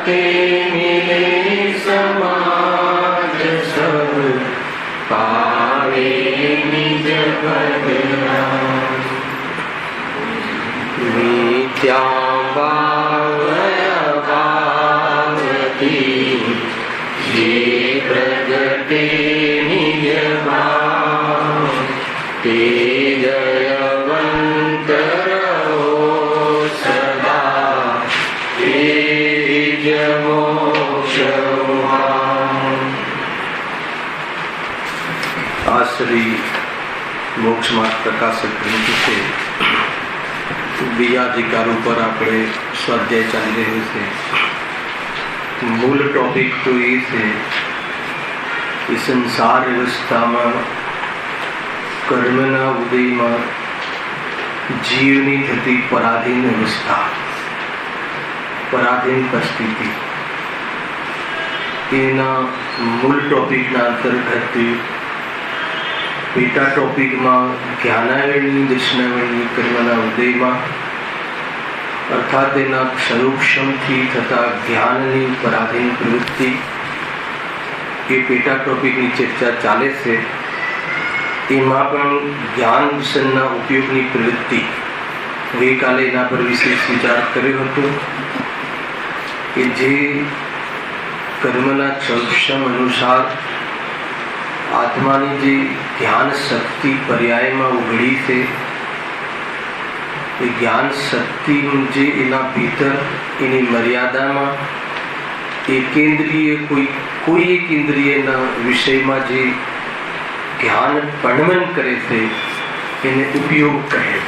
ते मिले समाज सब पावे निज पद राम। मिथ्या भावती जे प्रगटे निज भाव ते जयवंत रहो सदा ते मोक्ष। આ શ્રી મોક્ષ માર્ગ પ્રકાશક ગ્રંથ છે. બીજા અધિકાર ઉપર આપણે સ્વાધ્યાય ચાલી રહ્યો છે. મૂળ ટોપિક તો એ છે કે સંસાર વ્યવસ્થામાં કર્મના ઉદયમાં જીવની થતી પરાધીન અવસ્થા, પરાધીન પરિસ્થિતિ, એના મૂળ ટોપિકના અંતર્ગત પેટા ટોપિકમાં જ્ઞાનાવરણની દર્શનાવરણની કર્મના ઉદયમાં અર્થાત એના ક્ષરોક્ષમથી થતા જ્ઞાનની પરાધીન પ્રવૃત્તિ, એ પેટા ટોપિકની ચર્ચા ચાલે છે. એમાં પણ જ્ઞાન દર્શનના ઉપયોગની પ્રવૃત્તિ ગઈકાલે એના પર વિશેષ વિચાર કર્યો હતો કે જે કર્મના ક્ષરોક્ષમ અનુસાર આત્માની જે જ્ઞાન શક્તિ પર્યાયમાં ઉઘડી છે, એ જ્ઞાન શક્તિ જે એના ભીતર એની મર્યાદામાં એકેન્દ્રિય કોઈ એક ઇન્દ્રિયના વિષયમાં જે જ્ઞાન પણવન કરે છે એને ઉપયોગ કહે છે.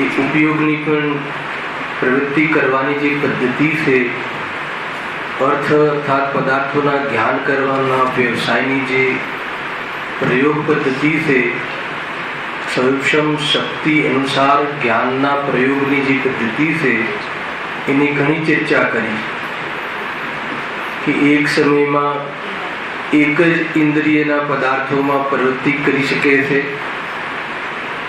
એ ઉપયોગની પણ પ્રવૃત્તિ કરવાની જે પદ્ધતિ છે, અર્થ અર્થાત પદાર્થોના જ્ઞાન કરવાના વ્યવસાયની જે પ્રયોગ પદ્ધતિ છે, સૂક્ષ્મ શક્તિ અનુસાર જ્ઞાનના પ્રયોગની જે પદ્ધતિ છે, એની ઘણી ચર્ચા કરી કે એક સમયમાં એક જ ઇન્દ્રિયના પદાર્થોમાં પ્રવૃત્તિ કરી શકે છે.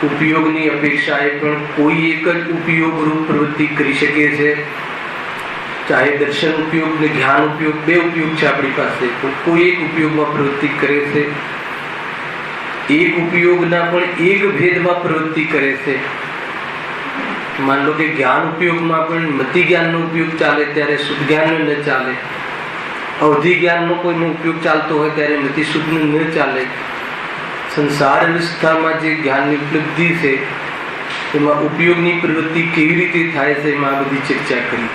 ઉપયોગની અપેક્ષાએ પણ કોઈ એક જ ઉપયોગરૂપ પ્રવૃત્તિ કરી શકે છે. ચાહે દર્શન ઉપયોગ ને જ્ઞાન ઉપયોગ, બે ઉપયોગ છે આપણી પાસે, તો કોઈ એક ઉપયોગમાં પ્રવૃત્તિ કરે છે. એક ઉપયોગના પણ એક ભેદમાં પ્રવૃત્તિ કરે છે. માન લો કે જ્ઞાન ઉપયોગમાં પણ મતિ જ્ઞાનનો ઉપયોગ ચાલે ત્યારે શુદ્ધ જ્ઞાનનો ન ચાલે, અવધિ જ્ઞાનનો કોઈનો ઉપયોગ ચાલતો હોય ત્યારે મતિ શુદ્ધનો ન ચાલે. સંસાર અવસ્થામાં જે જ્ઞાનની ઉપલબ્ધિ છે એમાં ઉપયોગની પ્રવૃત્તિ કેવી રીતે થાય છે એમાં આ બધી ચર્ચા કરી.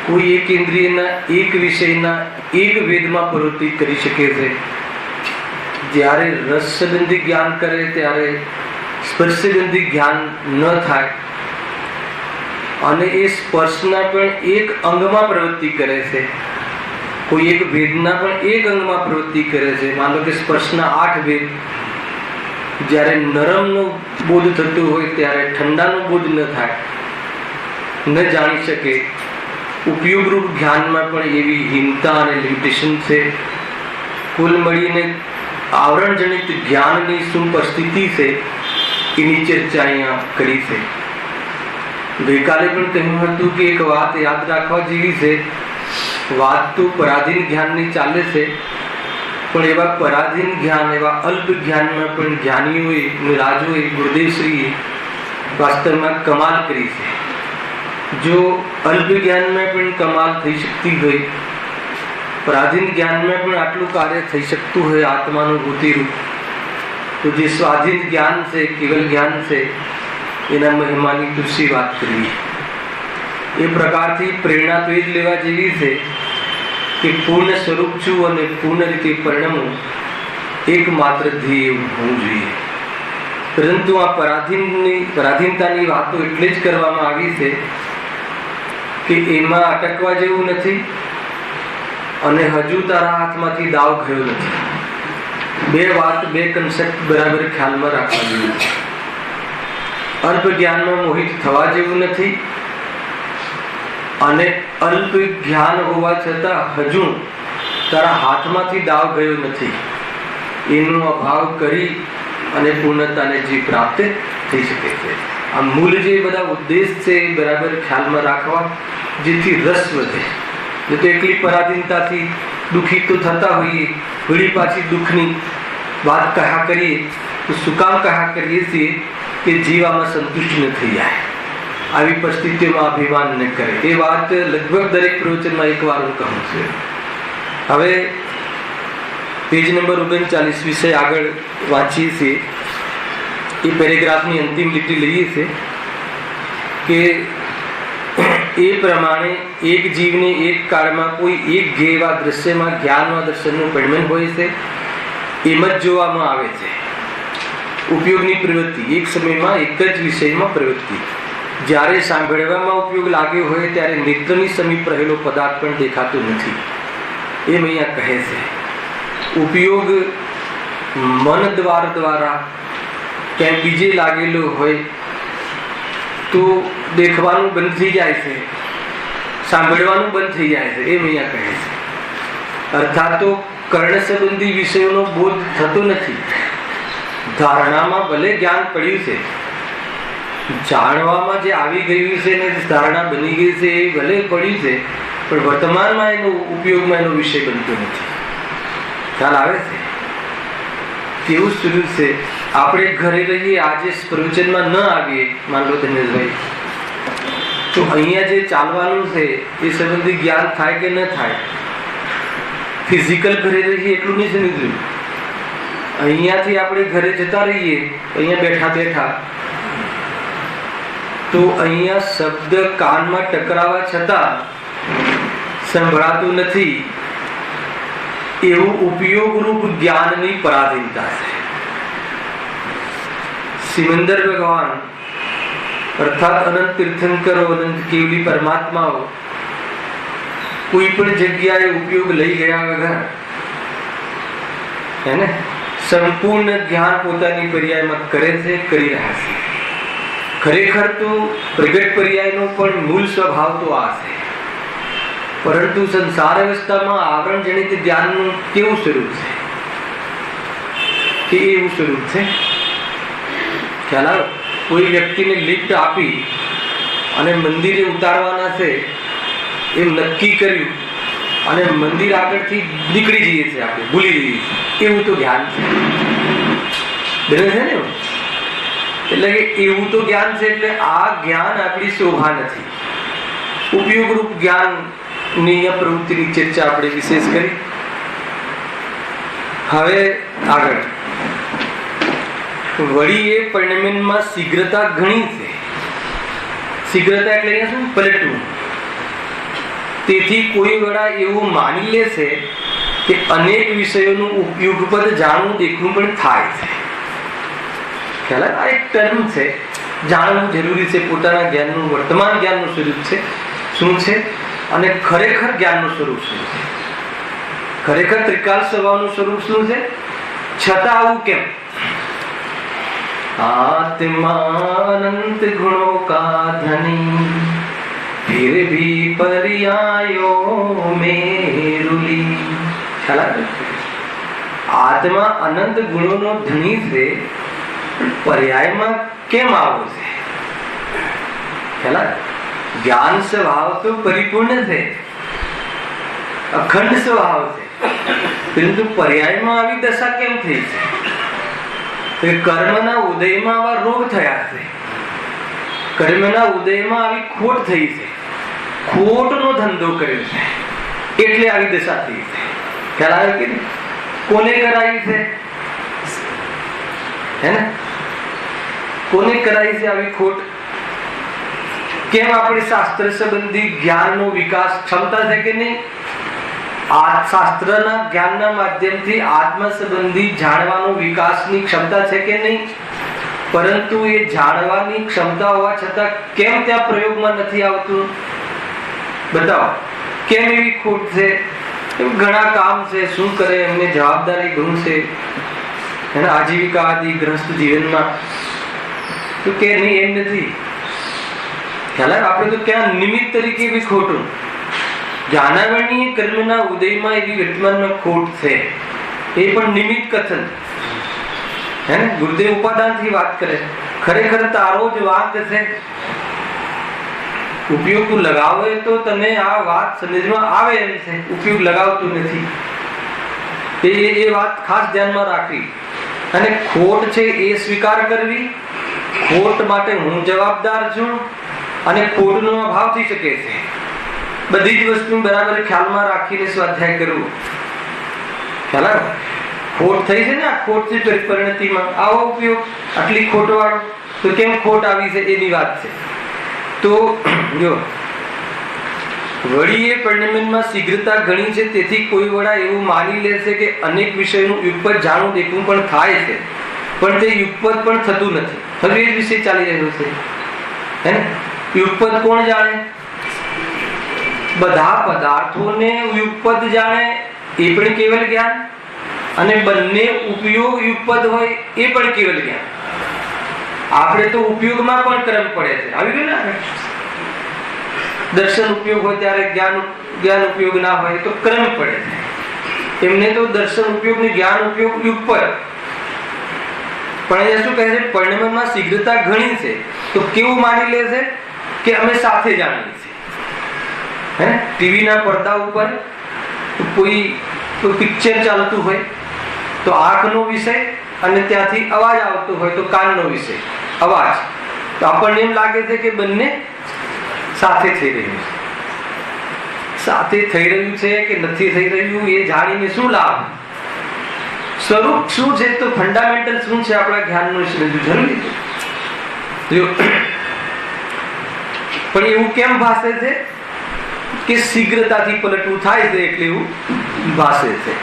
કોઈ એક ઇન્દ્રિયના એક વિષયના એક વેદમાં પ્રવૃત્તિ કરી શકે છે. જ્યારે રસ સંબંધી જ્ઞાન કરે ત્યારે સ્પર્શ સંબંધી જ્ઞાન ન થાય, અને એ સ્પર્શના પણ એક અંગમાં પ્રવૃત્તિ કરે છે, કોઈ એક વેદના પણ એક અંગમાં પ્રવૃત્તિ કરે છે. માનો કે સ્પર્શના 8 વેદ, જ્યારે નરમનો બોધ થતો હોય ત્યારે ઠંડાનો બોધ ન થાય, ન જાણી શકે. ઉપયોગરૂપ જ્ઞાનમાં પણ એવી હીનતા અને લિમિટેશન છે. કુલ મળીને આવરણજનિત જ્ઞાનની શું પરિસ્થિતિ છે એની ચર્ચા અહીંયા કરી છે. ગઈકાલે પણ કહ્યું હતું કે એક વાત યાદ રાખવા જેવી છે. વાત તો પરાધીન જ્ઞાનની ચાલે છે, પણ એવા પરાધીન જ્ઞાન, એવા અલ્પ જ્ઞાનમાં પણ જ્ઞાનીઓએ, રાજોએ, ગુરુદેવશ્રીએ વાસ્તવમાં કમાલ કરી છે. જો અલ્પ જ્ઞાનમાં પણ કમાલ થઈ શકતી હોય, પરાધીન જ્ઞાનમાં પણ આટલું કાર્ય થઈ શકતું હોય આત્માનુભૂતિરૂપ, તો જે સ્વાધીન જ્ઞાન છે, કેવલ જ્ઞાન છે, એના મહિમાની તુલસી વાત કરવી. એ પ્રકારથી પ્રેરણા તો એ જ લેવા જેવી છે કે પૂર્ણ સ્વરૂપ છું અને પૂર્ણ રીતે પરિણમું, એકમાત્ર ધ્યેય હોવું જોઈએ. પરંતુ આ પરાધીનતાની વાતો એટલે જ કરવામાં આવી છે કે એમાં અટકવા જેવું નથી અને હજુ તારા હાથમાંથી દાવ ગયો નથી. બે વાત, બે કન્સેપ્ટ બરાબર ખ્યાલમાં રાખવા જેવું છે. અલ્પ જ્ઞાનમાં મોહિત થવા જેવું નથી, અને અલ્પ જ્ઞાન હોવા છતાં હજુ તારા હાથમાંથી દાવ ગયો નથી. એનો અભાવ કરી અને પૂર્ણતાને જે પ્રાપ્ત થઈ શકે છે. આ મૂળ જે બધા ઉદ્દેશ છે એ બરાબર ખ્યાલમાં રાખવા જેથી રસ વધે. જો તો એકલી પરાધીનતાથી દુઃખી તો થતા હોઈએ, વળી પાછી દુઃખની વાત કહ્યા કરીએ તો શું કામ કહ્યા કરીએ છીએ કે જીવ આમાં સંતુષ્ટ ન થઈ જાય, આવી પરિસ્થિતિઓમાં અભિમાન ન કરે. એ વાત લગભગ દરેક પ્રવચનમાં એક વાર હું કહું છું. હવે પેજ નંબર 39 વિશે આગળ વાંચીએ છીએ. એ પેરેગ્રાફની અંતિમ લીટી લઈએ છીએ કે એ પ્રમાણે એક જીવને એક કાળમાં કોઈ એક ધ્યેયવા દ્રશ્યમાં જ્ઞાનવા દર્શનનું પરિણમ હોય છે, એમ જ જોવામાં આવે છે. ઉપયોગની પ્રવૃત્તિ, એક સમયમાં એક જ વિષયમાં પ્રવૃત્તિ. જ્યારે સાંભળવામાં ઉપયોગ લાગ્યો હોય ત્યારે નેત્રની સમીપ રહેલો પદાર્થ પણ દેખાતો નથી, એમ અહીંયા કહે છે. ઉપયોગ મન દ્વારા ક્યાંય બીજે લાગેલો હોય તો દેખવાનું બંધ થઈ જાય છે, સાંભળવાનું બંધ થઈ જાય છે, એમ અહીંયા કહે છે. અર્થાત તો કર્ણ સંબંધી વિષયોનો બોધ થતો નથી. ધારણામાં ભલે જ્ઞાન પડ્યું છે, જાણવામાં જે આવી ગયું છે ને ધારણા બની ગઈ છે એ ભલે પડ્યું છે, પણ વર્તમાનમાં એનો ઉપયોગમાં એનો વિષય બનતો નથી. ખ્યાલ આવે છે? કેવું સ્વરૂપ છે. આપણે ઘરે રહીએ, આજે પ્રવચનમાં ન આવીએ, માન લો ધનેશભાઈ, તો અહીંયા જે ચાલવાનું છે એ સંબંધી જ્ઞાન થાય કે ન થાય. ફિઝિકલ ઘરે રહીએ એટલું નહીં સમજવું. અહીંયાથી આપણે ઘરે જતા રહીએ, અહીંયા બેઠા તો અહીંયા શબ્દ કાનમાં ટકરાવા છતાં સંભળાતું નથી, એવું ઉપયોગરૂપ જ્ઞાનની પરાધીનતા છે. સિમંદર ભગવાન અર્થાત અનંત તીર્થંકરો, અનંત કેવલી પરમાત્માઓ કોઈ પણ જગ્યાએ ઉપયોગ લઈ ગયા વગર હે ને સંપૂર્ણ જ્ઞાન પોતાની પર્યાયમાં કરે છે, કરી રહ્યા છે. ખરેખર તો પ્રગટ પર્યાયનો પણ મૂળ સ્વભાવ તો આ છે. પરંતુ સંસાર અવસ્થામાં આવરણ જનિત જ્ઞાનનું કેવું સ્વરૂપ છે કે એવું સ્વરૂપ છે. ખ્યાલ આવે? કોઈ વ્યક્તિને લિફ્ટ આપી અને મંદિરે ઉતારવાના છે એમ નક્કી કર્યું અને મંદિર આગળથી નીકળી જઈએ છીએ, આપણે ભૂલી જઈએ છીએ, એવું તો જ્ઞાન છે. બરાબર છે ને? એટલે કે એવું તો જ્ઞાન છે. એટલે આ જ્ઞાન આપણી શોભા નથી. ઉપયોગરૂપ જ્ઞાન ની પ્રવૃત્તિની ચર્ચા આપણે વિશેષ કરી. હવે આગળ વળી એ પરિણમનમાં શીઘ્રતા ઘણી છે. શીઘ્રતા એટલે અહીંયા શું? પલટવું. તેથી કોઈ વેળા એવું માની લે છે કે અનેક વિષયોનું ઉપયોગપદ જાણવું દેખવું પણ થાય છે. ખ્યાલ આવે? આ એક ટર્મ છે. જાણવું જરૂરી છે. પોતાના જ્ઞાનનું, વર્તમાન જ્ઞાનનું સ્વરૂપ છે શું છે અને ખરેખર જ્ઞાનનું સ્વરૂપ શું છે. ખરેખર ત્રિકાલ સ્વભાવનું સ્વરૂપ શું છે, છતાં આવું કેમ? आत्मानंत गुणों का धनी फिर भी पर्यायों में रुली। आत्मा अनंत गुणों धनी से पर्यायમાં કેમ આવો છે? જ્ઞાન સ્વભાવ તો પરિપૂર્ણ છે, અખંડ સ્વભાવ છે, પરંતુ પર્યાયમાં આવી દશા કેમ થઈ છે? કર્મના ઉદયમાં આવા રોગ થયા છે, કર્મના ઉદયમાં આવી ખોટ થઈ છે, ખોટનો ધંધો કર્યો છે, એટલે આવી દશા થઈ છે. ખ્યાલ આવે કે કોને કરાવી છે? હે ને, કોને કરાવી છે આવી ખોટ? કેમ આપણે શાસ્ત્ર સંબંધી જ્ઞાનનો વિકાસ ક્ષમતા છે કે નહીં? આ શાસ્ત્રના જ્ઞાનના માધ્યમથી આત્મ સંબંધી જાણવાનો વિકાસની ક્ષમતા છે કે નહીં? પરંતુ એ જાણવાની ક્ષમતા હોવા છતાં કેમ ત્યાં પ્રયોગમાં નથી આવતું? બતાવો કેમ એવી ખોટ છે? ઘણા કામ છે, શું કરે, એમને જવાબદારી ઘણું છે, એના આજીવિકા આદિ ગ્રસ્ત જીવનમાં, તો કે નહીં એમ નથી. ખ્યાલ આપણે તો ક્યાં નિમિત્ત તરીકે બી ખોટું. જ્ઞાનાવરણીય કર્મના ઉદયમાં એવી વર્તમાનમાં ખોટ છે, એ પણ નિમિત્ત કથન. હે ને, ગુરુદેવ ઉપાદાનથી વાત કરે, ખરેખર તારો જ વાંક છે. ઉપયોગ તું લગાવે તો તને આ વાત સમજમાં આવે એમ છે, ઉપયોગ લગાવતું નથી. એ વાત ખાસ ધ્યાનમાં રાખવી. અને ખોટ છે એ સ્વીકાર કરવી, ખોટ માટે હું જવાબદાર છું અને ખોટનો અભાવ થઈ શકે છે. બધી જ વસ્તુ બરાબર ખ્યાલમાં રાખીને સ્વાધ્યાય કરવું. ખ્યાલ આવે? ખોટ થઈ છે ને, આ ખોટ છે પરિણતિમાં આવો ઉપયોગ, આટલી ખોટ વાળો, તો કેમ ખોટ આવી છે એની વાત છે. તો જો વળી એ પરિણમનમાં શીઘ્રતા ઘણી છે, તેથી કોઈ વડા એવું માની લે છે કે અનેક વિષયનું યુગપદ જાણવું દેખવું પણ થાય છે, પણ તે યુગપદ પણ થતું નથી. હવે એ જ વિષય ચાલી રહ્યો છે, હે ને? યુગપદ કોણ જાણે? બધા પદાર્થોને યુગપદ જાણે એ પણ કેવલ જ્ઞાન, અને બંને ઉપયોગ યુગપદ હોય એ પણ કેવલ જ્ઞાન. આપણે તો ઉપયોગમાં પણ ક્રમ પડે છે, આવી ગયું ને? દર્શન ઉપયોગ હોય ત્યારે જ્ઞાન ઉપયોગ ના હોય તો ક્રમ પડે છે. એમને તો દર્શન ઉપયોગ ને જ્ઞાન ઉપયોગ યુગપદ. પણ અહીંયા શું કહે છે? પરિણમનમાં શીઘ્રતા ઘણી છે, તો કેવું માની લે છે કે અમે સાથે જાણીએ છીએ. હે, ટીવી ના પડદા ઉપર કોઈ પિક્ચર ચાલતું હોય તો આંખનો વિષય, અને ત્યાંથી અવાજ આવતો હોય તો કાનનો વિષય, અવાજ. તો આપણને એમ લાગે છે કે બંને સાથે થઈ રહ્યું છે. સાથે થઈ રહ્યું છે કે નથી થઈ રહ્યું એ જાણીને શું લાભ? સ્વરૂપ શું છે, તો ફંડામેન્ટલ શું છે આપણા જ્ઞાનનું સમજવું જરૂરી છે. પણ એવું કેમ ભાસે છે કે શીઘ્રતાથી પલટવું થાય છે, એટલે એવું ભાસે છે.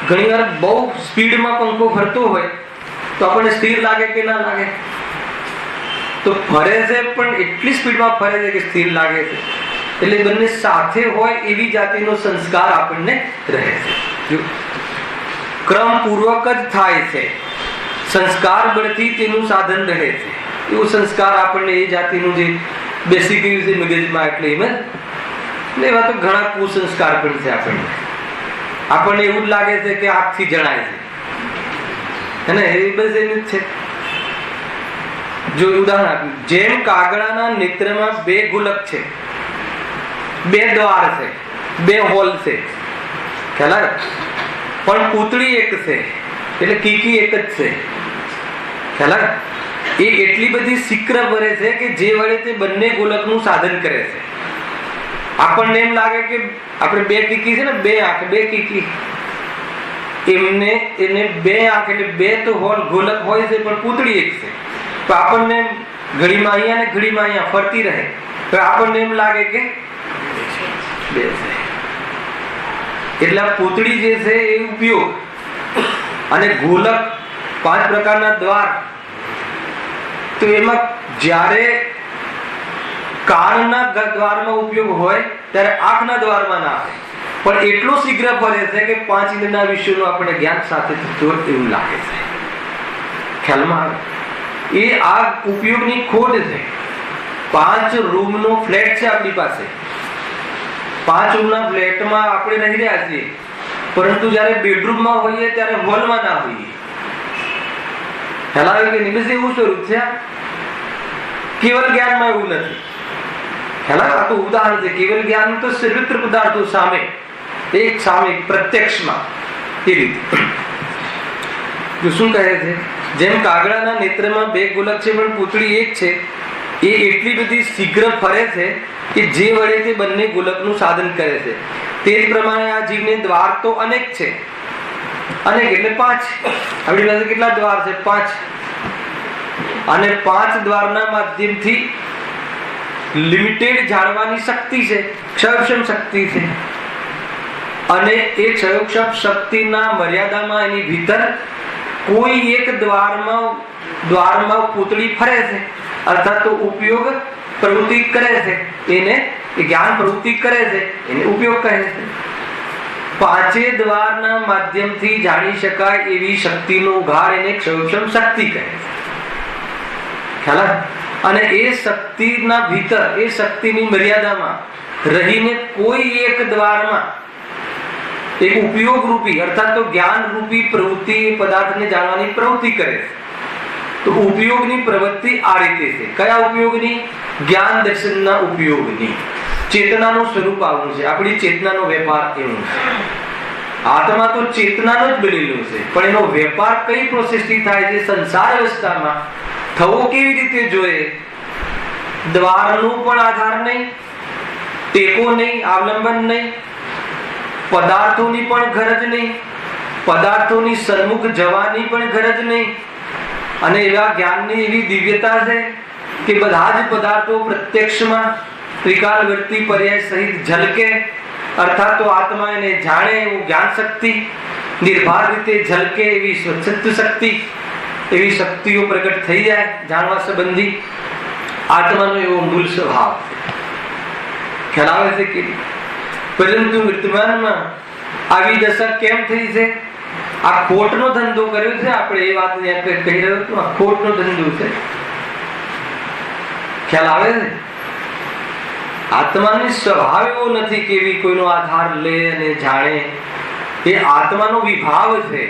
ઘણી વાર બહુ સ્પીડમાં પંખો ફરતો હોય તો આપણને સ્થિર લાગે કે ના લાગે? તો ફરે છે પણ એટલી સ્પીડમાં ફરે છે કે સ્થિર લાગે છે. એટલે બંને સાથે હોય એવી જાતિનો સંસ્કાર આપણને રહે છે. ક્રમ પૂર્વક જ થાય છે, સંસ્કાર બળથી તેનું સાધન રહે છે. એવો સંસ્કાર આપણને એ જાતિનું જે બેસી ગયું છે મગજમાં, એટલે એમ જ એવા તો ઘણા કુસંસ્કાર પણ છે. આપણને એવું જ લાગે છે કે આંખથી જણાય છે, એ બસ એમ જ છે. જો ઉદાહરણ આપ્યું, જેમ કાગડાના નેત્રમાં બે ગુલક છે, બે દ્વાર છે, બે હોલ છે, ખ્યાલ આવે? પણ પૂતળી એક છે, એટલે કીકી એક જ છે, ખ્યાલ આવે? એ એટલી બધી શીઘ્ર ભરે છે કે જે વડે તે બંને ગોલકનું સાધન કરે છે. આપણને એમ લાગે કે આપણે બે કીકી છે ને, બે આંખ, બે કીકી, એને બે આંખ એટલે બે તો હોલ ગોલક હોય છે, પણ પૂતળી એક છે. તો આપણને ઘડીમાં અહીંયા ને ઘડીમાં અહીંયા ફરતી રહે, તો આપણને એમ લાગે કે બે છે. એટલે પૂતળી જે છે એ ઉપયોગ, અને ગોલક 5 પ્રકારના દ્વાર. તો એમાં જ્યારે કાનના દ્વારમાં ઉપયોગ હોય ત્યારે આંખના દ્વારમાં ના આવે, પણ એટલો શીઘ્ર ફરે છે કે 5 ઇન્દ્રિયના વિષયોનું આપણે જ્ઞાન સાથે થતું હોય એવું લાગે છે. ખ્યાલમાં આવે? એ આ ઉપયોગની ખોટ છે. 5 રૂમનો ફ્લેટ છે આપણી પાસે, 5 રૂમના ફ્લેટમાં આપણે રહી રહ્યા છીએ, પરંતુ જ્યારે બેડરૂમમાં હોઈએ ત્યારે હોલમાં ના હોઈએ. ખ્યાલ આવે કે નહીં? બસ એવું સ્વરૂપ છે. કેવલ જ્ઞાનમાં એવું નથી. ખ્યાલ આવે? આ તો ઉદાહરણ છે. કેવલ જ્ઞાન તો સર્વત્ર પદાર્થો સામે, એક સામે પ્રત્યક્ષમાં, એ રીતે. જો શું કહે છે? જેમ કાગડાના નેત્રમાં બે ગોલક છે પણ પૂતળી એક છે, એ એટલી બધી શીઘ્ર ફરે છે કે જે વડે તે બંને ગોલકનું સાધન કરે છે. તે જ પ્રમાણે આ જીવને દ્વાર તો અનેક છે. અનેક એટલે 5. આપણી પાસે કેટલા દ્વાર છે? 5. અને 5 દ્વારના માધ્યમથી લિમિટેડ જાણવાની શક્તિ છે, ક્ષયક્ષમ શક્તિ છે. અને એ ક્ષયક્ષમ શક્તિના મર્યાદામાં એની ભીતર કોઈ એક દ્વારમાં પૂતળી ફરે છે, અર્થાત તો ઉપયોગ પ્રવૃત્તિ કરે છે, એને જ્ઞાન પ્રવૃત્તિ કરે છે, એને ઉપયોગ કહે છે. 5 દ્વારના માધ્યમથી જાણી શકાય એવી શક્તિનો ઉઘાડ એને ક્ષયક્ષમ શક્તિ કહે છે. ખ્યાલ આવે? અને એ શક્તિના ભીતર, એ શક્તિની મર્યાદામાં રહીને કોઈ એક દ્વારમાં એક ઉપયોગ રૂપી, અર્થાત તો જ્ઞાન રૂપી પ્રવૃત્તિ, પદાર્થને જાણવાની પ્રવૃત્તિ કરે છે. તો ઉપયોગની પ્રવૃત્તિ આ રીતે છે. કયા ઉપયોગની? જ્ઞાન દર્શનના ઉપયોગની. ચેતનાનું સ્વરૂપ આવું છે, આપણી ચેતનાનો વેપાર એવું છે. આત્મા તો ચેતનાનો જ બનેલું છે, પણ એનો વેપાર કઈ પ્રોસેસથી થાય છે? સંસાર અવસ્થામાં થવો કેવી રીતે જોઈએ? દ્વારનું પણ આધાર નહીં, ટેકો નહીં, અવલંબન નહીં, પદાર્થોની પણ ગરજ નહીં, પદાર્થોની સન્મુખ જવાની પણ ગરજ નહીં. અને એવા જ્ઞાનની એવી દિવ્યતા છે કે બધા જ પદાર્થો પ્રત્યક્ષમાં ત્રિકાલવર્તી પર્યાય સહિત ઝલકે, અર્થાત તો આત્મા એને જાણે એવું જ્ઞાન શક્તિ, નિર્ભાર રીતે ઝલકે એવી સ્વચ્છત્વ શક્તિ, એવી શક્તિઓ પ્રગટ થઈ જાય જાણવા સંબંધી. આત્માનો એવો મૂળ સ્વભાવ ખ્યાલ આવે છે કે, પરંતુ વર્તમાનમાં આવી દશા કેમ થઈ છે? આ ખોટનો ધંધો કર્યો છે. આપણે એ વાત કહી રહ્યો હતો, આ ખોટનો ધંધો છે. ખ્યાલ આવે છે? આત્માનો સ્વભાવ એવો નથી કે એવી કોઈનો આધાર લે અને જાણે. એ આત્માનો વિભાવ છે.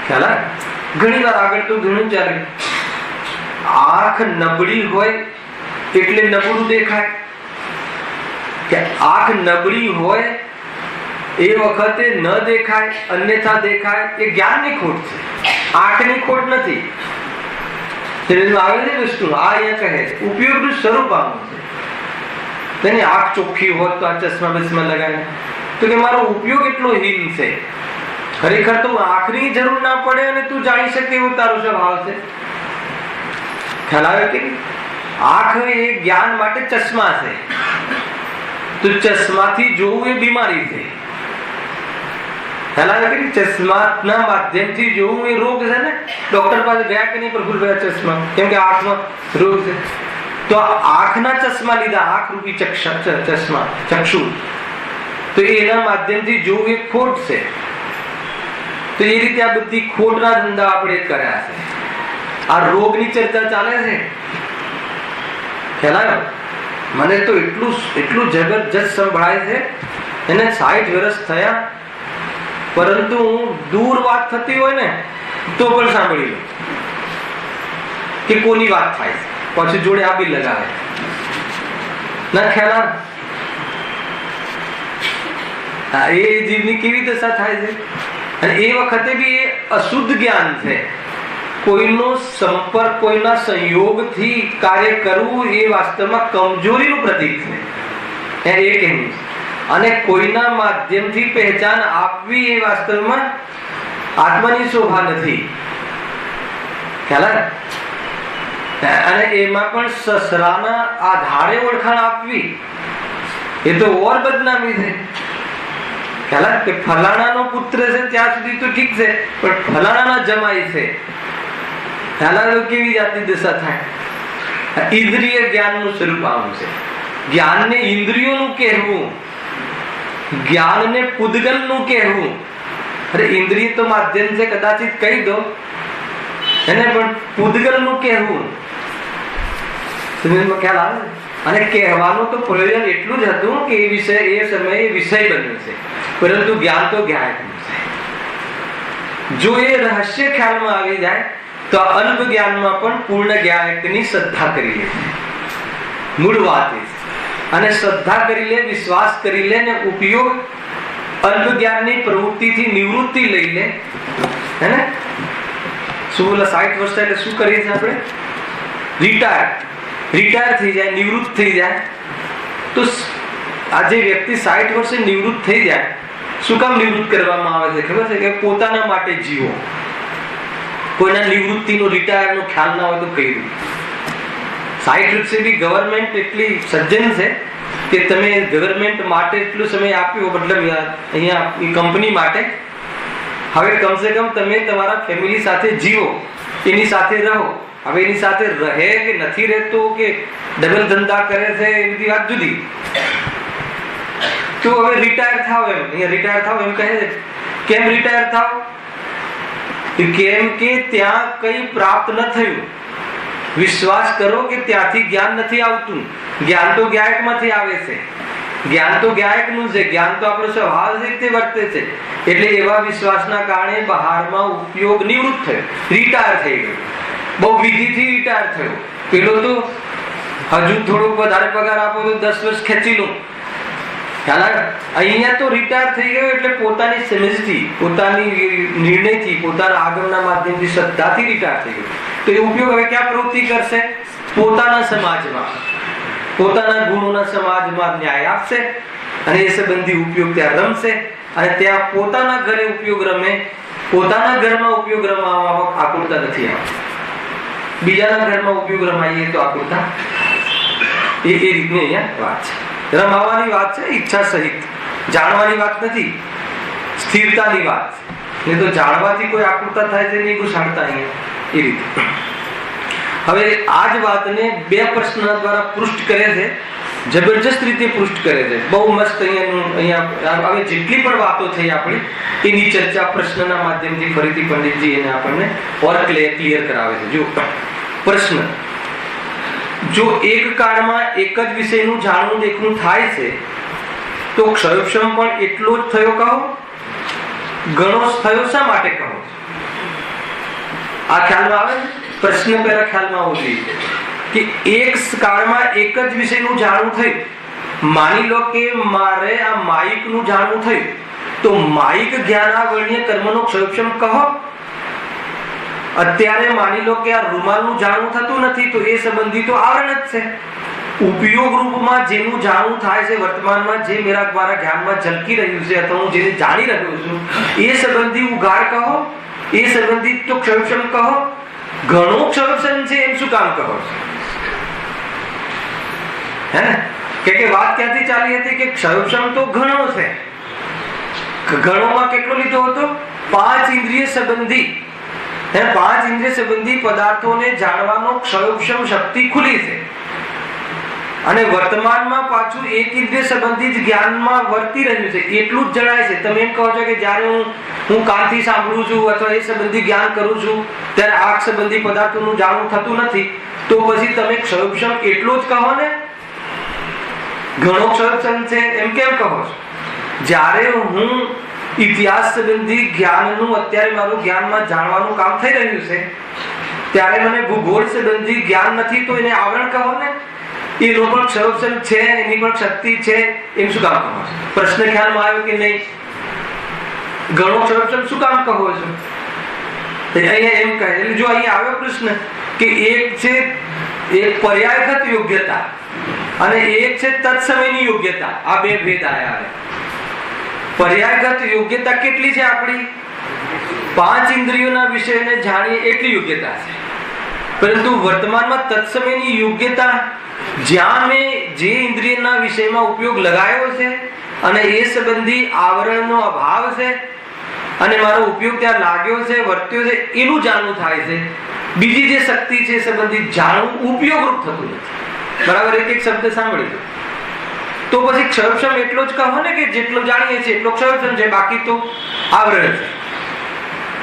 ખ્યાલ આવે? ઘણી વાર આગળ તો ઘણું ચાલે. આંખ નબળી હોય એટલે નબળું દેખાય. કે આંખ નબળી હોય એ વખતે ન દેખાય, અન્યથા દેખાય, એ જ્ઞાનની ખોટ છે, આંખની ખોટ નથી. આવે છે વસ્તુ આ અહીંયા કહે ઉપયોગનું સ્વરૂપ આવું છે. તેની આંખ ચોખ્ખી હોત તો આ ચશ્મા બસમા લગાવે, તો કે મારો ઉપયોગ એટલો હીન છે. ખરેખર તો આંખની જરૂર ના પડે અને તું જાણી શકે એવો તારો સ્વભાવ છે. ખ્યાલ આવે કે આંખ એ જ્ઞાન માટે ચશ્મા છે, તો ચશ્માથી જોવું એ બીમારી છે. ખ્યાલ આવે કે ચશ્માના માધ્યમથી જોવું એ રોગ છે ને. ડોક્ટર પાસે ગયા કે નહીં પ્રફુલભાઈ ચશ્મા, કેમ કે આંખમાં રોગ છે. તો આંખના ચશ્મા લીધા, આંખ રૂપી ચશ્મા ચક્ષુ, તો એના માધ્યમથી જોવું એ ખોટ છે. તો એ રીતે આ બધી ખોટના ધંધા આપણે કર્યા છે. આ રોગની ચર્ચા ચાલે છે. ખ્યાલ આવ્યો? મને તો એટલું જબરજસ્ત સંભળાય છે. એને 60 વર્ષ થયા, પરંતુ હું દૂર વાત થતી હોય ને તો પણ સાંભળી લો કે કોની વાત થાય છે, પછી જોડે આ બી લગાવે ના. ખ્યાલ આવે? એ જીવની કેવી દશા થાય છે. અને એ વખતે બી એ અશુદ્ધ જ્ઞાન છે. કોઈનો સંપર્ક, કોઈના સંયોગથી કાર્ય કરવું એ વાસ્તવમાં કમજોરીનું પ્રતીક છે, એ કહેવું છે. અને કોઈના માધ્યમથી પહેચાન આપવી એ વાસ્તવમાં આત્માની શોભા નથી. ખ્યાલ આવે? અને એમાં પણ સસરાના આધારે ઓળખાણ આપવી એ તો ઓર બદનામી છે. ખ્યાલ આવે કે ફલાણાનો પુત્ર છે ત્યાં સુધી તો ઠીક છે, પણ ફલાણાના જમાઈ છે. ખ્યાલ આવે? કેવી જાતની દશા થાય. ઇન્દ્રિય જ્ઞાનનું સ્વરૂપ આવું છે. જ્ઞાનને ઇન્દ્રિયોનું કહેવું, જ્ઞાનને પૂદગલનું કહેવું. અરે ઇન્દ્રિય તો માધ્યમ છે, કદાચિત કહી દો એને, પણ પૂદગલનું કહેવું ખ્યાલ આવે? અને કહેવાનું તો પ્રયોજન એટલું જ હતું કે એ વિષય એ સમયે વિષય બન્યો છે, પરંતુ જ્ઞાન તો જ્ઞાનનું છે. જો એ રહસ્ય ખ્યાલમાં આવી જાય તો અલ્પ જ્ઞાનમાં પણ પૂર્ણ જ્ઞાનની શ્રદ્ધા કરી લે. મૂળ વાત એ છે. અને શ્રદ્ધા કરી લે, વિશ્વાસ કરી લે ને ઉપયોગ અલ્પ જ્ઞાનની પ્રવૃત્તિથી નિવૃત્તિ લઈ લે. હે ને? શું બોલા 60 વર્ષ એટલે શું કરીએ છીએ આપણે? રિટાયર થઈ જાય, નિવૃત્ત થઈ જાય. તો આ જે વ્યક્તિ 60 વર્ષે નિવૃત્ત થઈ જાય, શું કામ નિવૃત્ત કરવામાં આવે છે ખબર છે? કે પોતાના માટે જીવો. કોઈના નિવૃત્તિનો, રિટાયરનો ખ્યાલ ના હોય તો કહી દઉં. 60 વર્ષે બી ગવર્મેન્ટ એટલી સજ્જન છે કે તમે ગવર્મેન્ટ માટે એટલો સમય આપ્યો, મતલબ અહીંયા કંપની માટે. હવે કમસે કમ તમે તમારા ફેમિલી સાથે જીવો, એની સાથે રહો. હવે એની સાથે રહે કે નથી રહેતો, કે ડબલ ધંધા કરે છે, એ બધી વાત જુદી. તો હવે રિટાયર થાવ, એમ અહીંયા રિટાયર થાવ એમ કહે છે. કેમ રિટાયર થાવ? કેમ કે ત્યાં કઈ પ્રાપ્ત ન થયું. વિશ્વાસ કરો કે ત્યાંથી જ્ઞાન નથી આવતું. જ્ઞાન તો જ્ઞાયકમાંથી આવે છે. જ્ઞાન તો જ્ઞાયકનું છે, જ્ઞાન તો આપણો સ્વભાવ રીતે વર્તે છે. એટલે એવા વિશ્વાસના કારણે બહારમાં ઉપયોગ નિવૃત્ત થયો, રિટાયર થઈ ગયો, બહુ વિધિથી રિટાયર થયો. પેલો તો હજુ થોડોક વધારે પગાર આપો તો 10 વર્ષ ખેંચી લઉં. અહીંયા તો રિટાયર થઈ ગયો એટલે પોતાની સમજથી, પોતાની નિર્ણયથી, પોતાના આગમના માધ્યમથી, શ્રદ્ધાથી રિટાયર થઈ ગયો. તો એ ઉપયોગ હવે ક્યાં પ્રવૃત્તિ કરશે? પોતાના સમાજમાં, પોતાના ગુણોના સમાજમાં ન્યાય આપશે અને એ સંબંધી ઉપયોગ ત્યાં રમશે. અને ત્યાં પોતાના ઘરે ઉપયોગ રમે, પોતાના ઘરમાં ઉપયોગ રમવામાં આકુરતા નથી આવતી. બીજાના ઘરમાં ઉપયોગ રમાઈએ તો આકુરતા, એ રીતની અહીંયા વાત છે. રમાવાની વાત છે, ઈચ્છા સહિત. જાણવાની વાત નથી, સ્થિરતાની વાત. નહીં તો જાણવાથી કોઈ આકુરતા થાય છે નહીં, ઘુસાડતા અહીંયા એ રીતે. હવે આ જ વાતને 2 પ્રશ્ન દ્વારા પૃષ્ઠ કરે છે, જબરજસ્ત રીતે પૃષ્ઠ કરે છે. બહુ મસ્ત અહીંયા હવે જેટલી પણ વાતો થઈ આપણી એની ચર્ચા પ્રશ્નના માધ્યમથી ફરીથી પંડિતજી એને આપણને ઓર ક્લિયર કરાવે છે. જો પ્રશ્ન, જો એક કાળમાં એક જ વિષયનું જાણવું દેખવું થાય છે તો ક્ષયોક્ષમ પણ એટલો જ થયો કહો? ઘણો થયો શા માટે કહો? આ ખ્યાલમાં આવે? પ્રશ્ન પહેલા ખ્યાલમાં આવવો જોઈએ કે એક કાળમાં એક જ વિષયનું જાણવું થયું. માની લો કે મારે આ માયિકનું જાણવું થયું તો માયિક જ્ઞાનાવરણીય કર્મનો ક્ષયોક્ષમ કહો. અત્યારે માની લો કે આ રૂમાલનું જાણવું થતું નથી તો એ સંબંધી તો આવરણ જ છે. ઉપયોગ રૂપમાં જેનું જાણવું થાય છે વર્તમાનમાં, જે મારા જ્ઞાનમાં ઝલકી રહ્યું છે અથવા હું જેને જાણી રહ્યો છું એ સંબંધી ઉઘાડ કહો, એ સંબંધી તો ક્ષયોક્ષમ કહો. ઘણો ક્ષયોક્ષમ છે એમ શું કામ કહો? હે ને? કે વાત ક્યાંથી ચાલી હતી કે ક્ષયોક્ષમ તો ઘણો છે. ઘણોમાં કેટલો લીધો હતો? 5 ઇન્દ્રિય સંબંધી, 5 ઇન્દ્રિય સંબંધી પદાર્થોને જાણવાનો ક્ષયોક્ષમ શક્તિ ખુલી છે. અને વર્તમાનમાં પાછું એક ઇન્દ્રિય સંબંધી જ જ્ઞાનમાં વર્તી રહ્યું છે એટલું જ જણાય છે. તમે એમ કહો છો કે જ્યારે હું કાનથી સાંભળું છું અથવા એ સંબંધી જ્ઞાન કરું છું ત્યારે આંખ સંબંધી પદાર્થોનું જાણવું થતું નથી, તો પછી તમે ક્ષયોક્ષમ એટલો જ કહો ને? ઘણો ક્ષયોક્ષમ છે એમ કેમ કહો છો? જ્યારે હું ઇતિહાસ સંબંધી જ્ઞાનનું અત્યારે મારું જ્ઞાનમાં જાણવાનું કામ થઈ રહ્યું છે ત્યારે મને ભૂગોળ સંબંધી જ્ઞાન નથી તો એને આવરણ કહો ને? એનો પણ ક્ષયોક્ષમ છે, એની પણ શક્તિ છે એમ શું કામ કહો છો? પ્રશ્ન ખ્યાલમાં આવ્યો કે નહીં? ઘણો ક્ષયોક્ષમ શું કામ કહો છો? અહીંયા એમ કહે, એટલે જો અહીંયા આવ્યો પ્રશ્ન કે એક છે એક પર્યાયગત યોગ્યતા અને એક છે તત્સમયની યોગ્યતા. આ 2 ભેદ આવ્યા. પર્યાયગત યોગ્યતા કેટલી છે આપણી? 5 ઇન્દ્રિયોના વિષયને જાણીએ એટલી યોગ્યતા છે. પરંતુ વર્તમાનમાં તત્સમયની યોગ્યતા જ્યાં મેં જે ઇન્દ્રિયના વિષયમાં ઉપયોગ લગાવ્યો છે અને એ સંબંધી આવરણનો અભાવ છે અને મારો ઉપયોગ ત્યાં લાગ્યો છે, વર્ત્યો છે, એનું જાણવું થાય છે. બીજી જે શક્તિ છે સંબંધી જાણવું ઉપયોગરૂપ થતું નથી. બરાબર? એક શબ્દ સાંભળી તો પછી ક્ષયોક્ષમ એટલો જ કહો ને કે જેટલો જાણીએ છીએ એટલો ક્ષયોક્ષમ છે, બાકી તો આવરણ છે.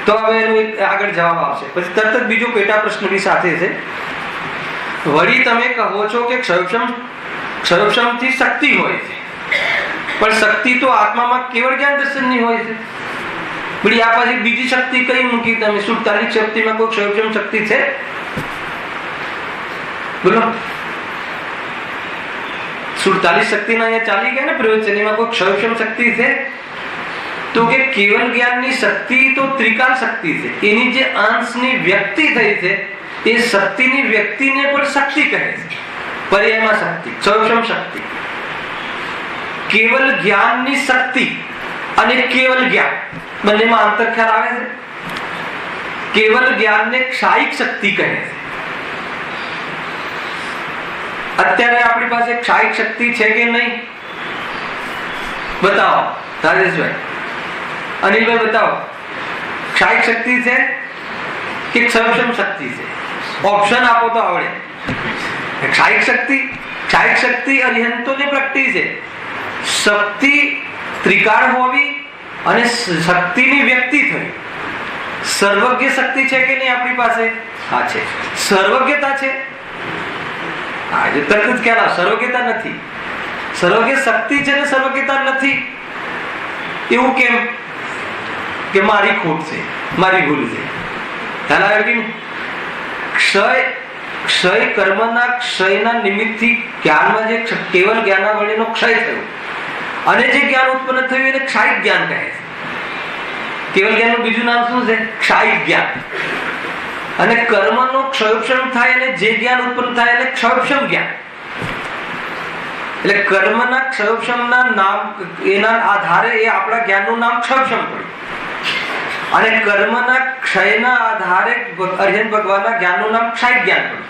તો હવે એનો આગળ જવાબ આવશે. પછી તરત જ બીજો પેટા પ્રશ્ન બી સાથે છે. વળી તમે કહો છો કે ક્ષયોક્ષમથી શક્તિ હોય છે, પણ શક્તિ તો આત્મામાં કેવળ જ્ઞાન દર્શનની હોય છે. વળી આ પછી બીજી શક્તિ કઈ મૂકી તમે? 47 શક્તિમાં કોઈ ક્ષયોક્ષમ શક્તિ છે? બોલો. 47 શક્તિના અહીંયા ચાલી ગયા ને પ્રવચન, એમાં કોઈ ક્ષયોક્ષમ શક્તિ છે? તો કે કેવલ જ્ઞાનની શક્તિ તો ત્રિકાલ શક્તિ છે. એની જે અંશની વ્યક્તિ થઈ છે એ શક્તિની વ્યક્તિને પણ શક્તિ કહે છે. પર્યાયમાં શક્તિ, ક્ષયોક્ષમ શક્તિ. કેવલ જ્ઞાનની શક્તિ અને કેવલ જ્ઞાન બંનેમાં અંતર ખ્યાલ આવે છે. કેવલ જ્ઞાનને ક્ષાયિક શક્તિ કહે છે. અત્યારે આપણી પાસે ક્ષાયિક શક્તિ છે કે નહીં? બતાવો રાજેશભાઈ, અનિલભાઈ બતાવો. ક્ષાયિક શક્તિ છે કે ક્ષયોક્ષમ શક્તિ છે? ઓપ્શન આપો તો આવડે. ક્ષાયિક શક્તિ અરિહંતોને પ્રગટી છે. શક્તિ ત્રિકાળ હોવી અને શક્તિની વ્યક્તિ થઈ. સર્વજ્ઞ શક્તિ છે કે નહીં આપણી પાસે? હા છે. સર્વજ્ઞતા છે? હા, તરત જ ખ્યાલ આવે. સર્વજ્ઞતા નથી. સર્વજ્ઞ શક્તિ છે ને સર્વજ્ઞતા નથી એવું કેમ? કે મારી ખોટ છે, મારી ભૂલ છે. ખ્યાલ આવ્યો કે ક્ષય કર્મના ક્ષયના નિમિત્તથી જ્ઞાનમાં જે કેવલ જ્ઞાનાવળીનો ક્ષય થયો અને જે જ્ઞાન ઉત્પન્ન થયું એને ક્ષાયિક જ્ઞાન કહે છે. કેવલ જ્ઞાનનું બીજું નામ શું છે? ક્ષાયિક જ્ઞાન. અને કર્મનો ક્ષયોપશમ થાય અને જે જ્ઞાન ઉત્પન્ન થાય એને ક્ષયોપશમ જ્ઞાન. એટલે કર્મના ક્ષયોપશમના નામ એના આધારે એ આપણા જ્ઞાનનું નામ ક્ષયોપશમ પડ્યું અને કર્મના ક્ષયના આધારે અર્જન ભગવાનના જ્ઞાનનું નામ ક્ષાયિક જ્ઞાન પડ્યું.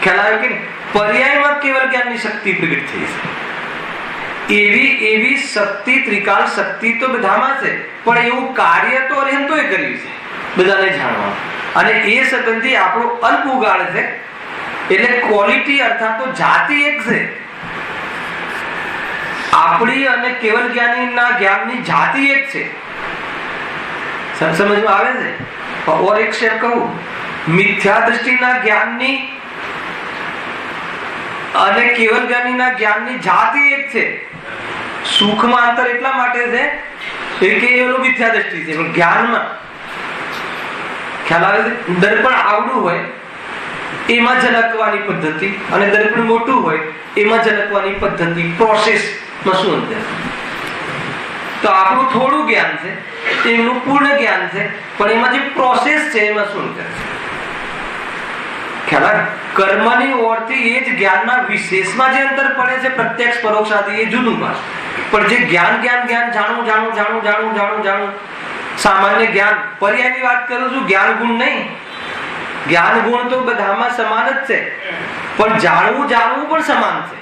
ખ્યાલ આવ્યો કે પર્યાયમાં કેવલ જ્ઞાનની શક્તિ પ્રગટ થઈ છે. એવી શક્તિ ત્રિકાલ શક્તિ તો બધામાં છે, પણ એવું કાર્ય તો અર્હંતોએ કર્યું છે બધાને જાણવા. અને એ સંબંધી આપણો અલ્પ ઉગાડ છે. એટલે ક્વોલિટી અર્થાત તો જાતિ એક છે. આપણી અને કેવલ જ્ઞાનીના જ્ઞાનની જાતિ એક છે. સમજમાં આવે છે? ઓર એક શેર કહું, મિથ્યા દૃષ્ટિના જ્ઞાનની અને કેવલ જ્ઞાનીના જ્ઞાનની જાતિ એક છે. સુખમાં અંતર એટલા માટે છે કે એનું મિથ્યા દૃષ્ટિ છે, પણ જ્ઞાનમાં ખ્યાલ આવે છે. દર્પણ આવડું હોય એમાં ઝલકવાની પદ્ધતિ અને દર્પણ મોટું હોય એમાં ઝલકવાની પદ્ધતિ, પ્રોસેસમાં શું અંતર? તો આપણું થોડું જ્ઞાન છે, એમનું પૂર્ણ જ્ઞાન છે, પણ એમાં જે પ્રોસેસ છે એમાં શું અંતર છે? ખ્યાલ? કર્મની ઓરથી એ જ જ્ઞાનના વિશેષમાં જે અંતર પડે છે, પ્રત્યક્ષ પરોક્ષ આદિ એ જુદું પાસ. પણ જે જ્ઞાન જાણું સામાન્ય જ્ઞાન, પર્યાયની વાત કરું છું, જ્ઞાન ગુણ નહીં. જ્ઞાન ગુણ તો બધામાં સમાન જ છે, પણ જાણવું પણ સમાન છે.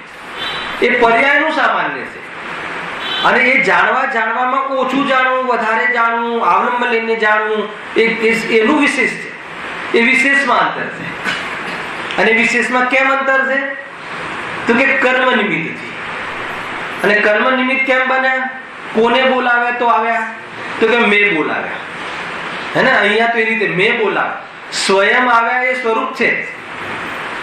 એ પર્યાયનું સામાન્ય છે. અને એ જાણવામાં ઓછું જાણવું, વધારે જાણવું, અવલંબન લઈને જાણવું એનું વિશેષ છે. એ વિશેષમાં અંતર છે. અને વિશેષમાં કેમ અંતર છે? તો કે કર્મ નિમિત્તથી. અને કર્મ નિમિત્ત કેમ બન્યા? કોને બોલાવ્યા તો આવ્યા? તો કે મેં બોલાવ્યા. હે ને? અહીંયા તો એ રીતે મેં બોલાવ્યા, સ્વયં આવ્યા એ સ્વરૂપ છે.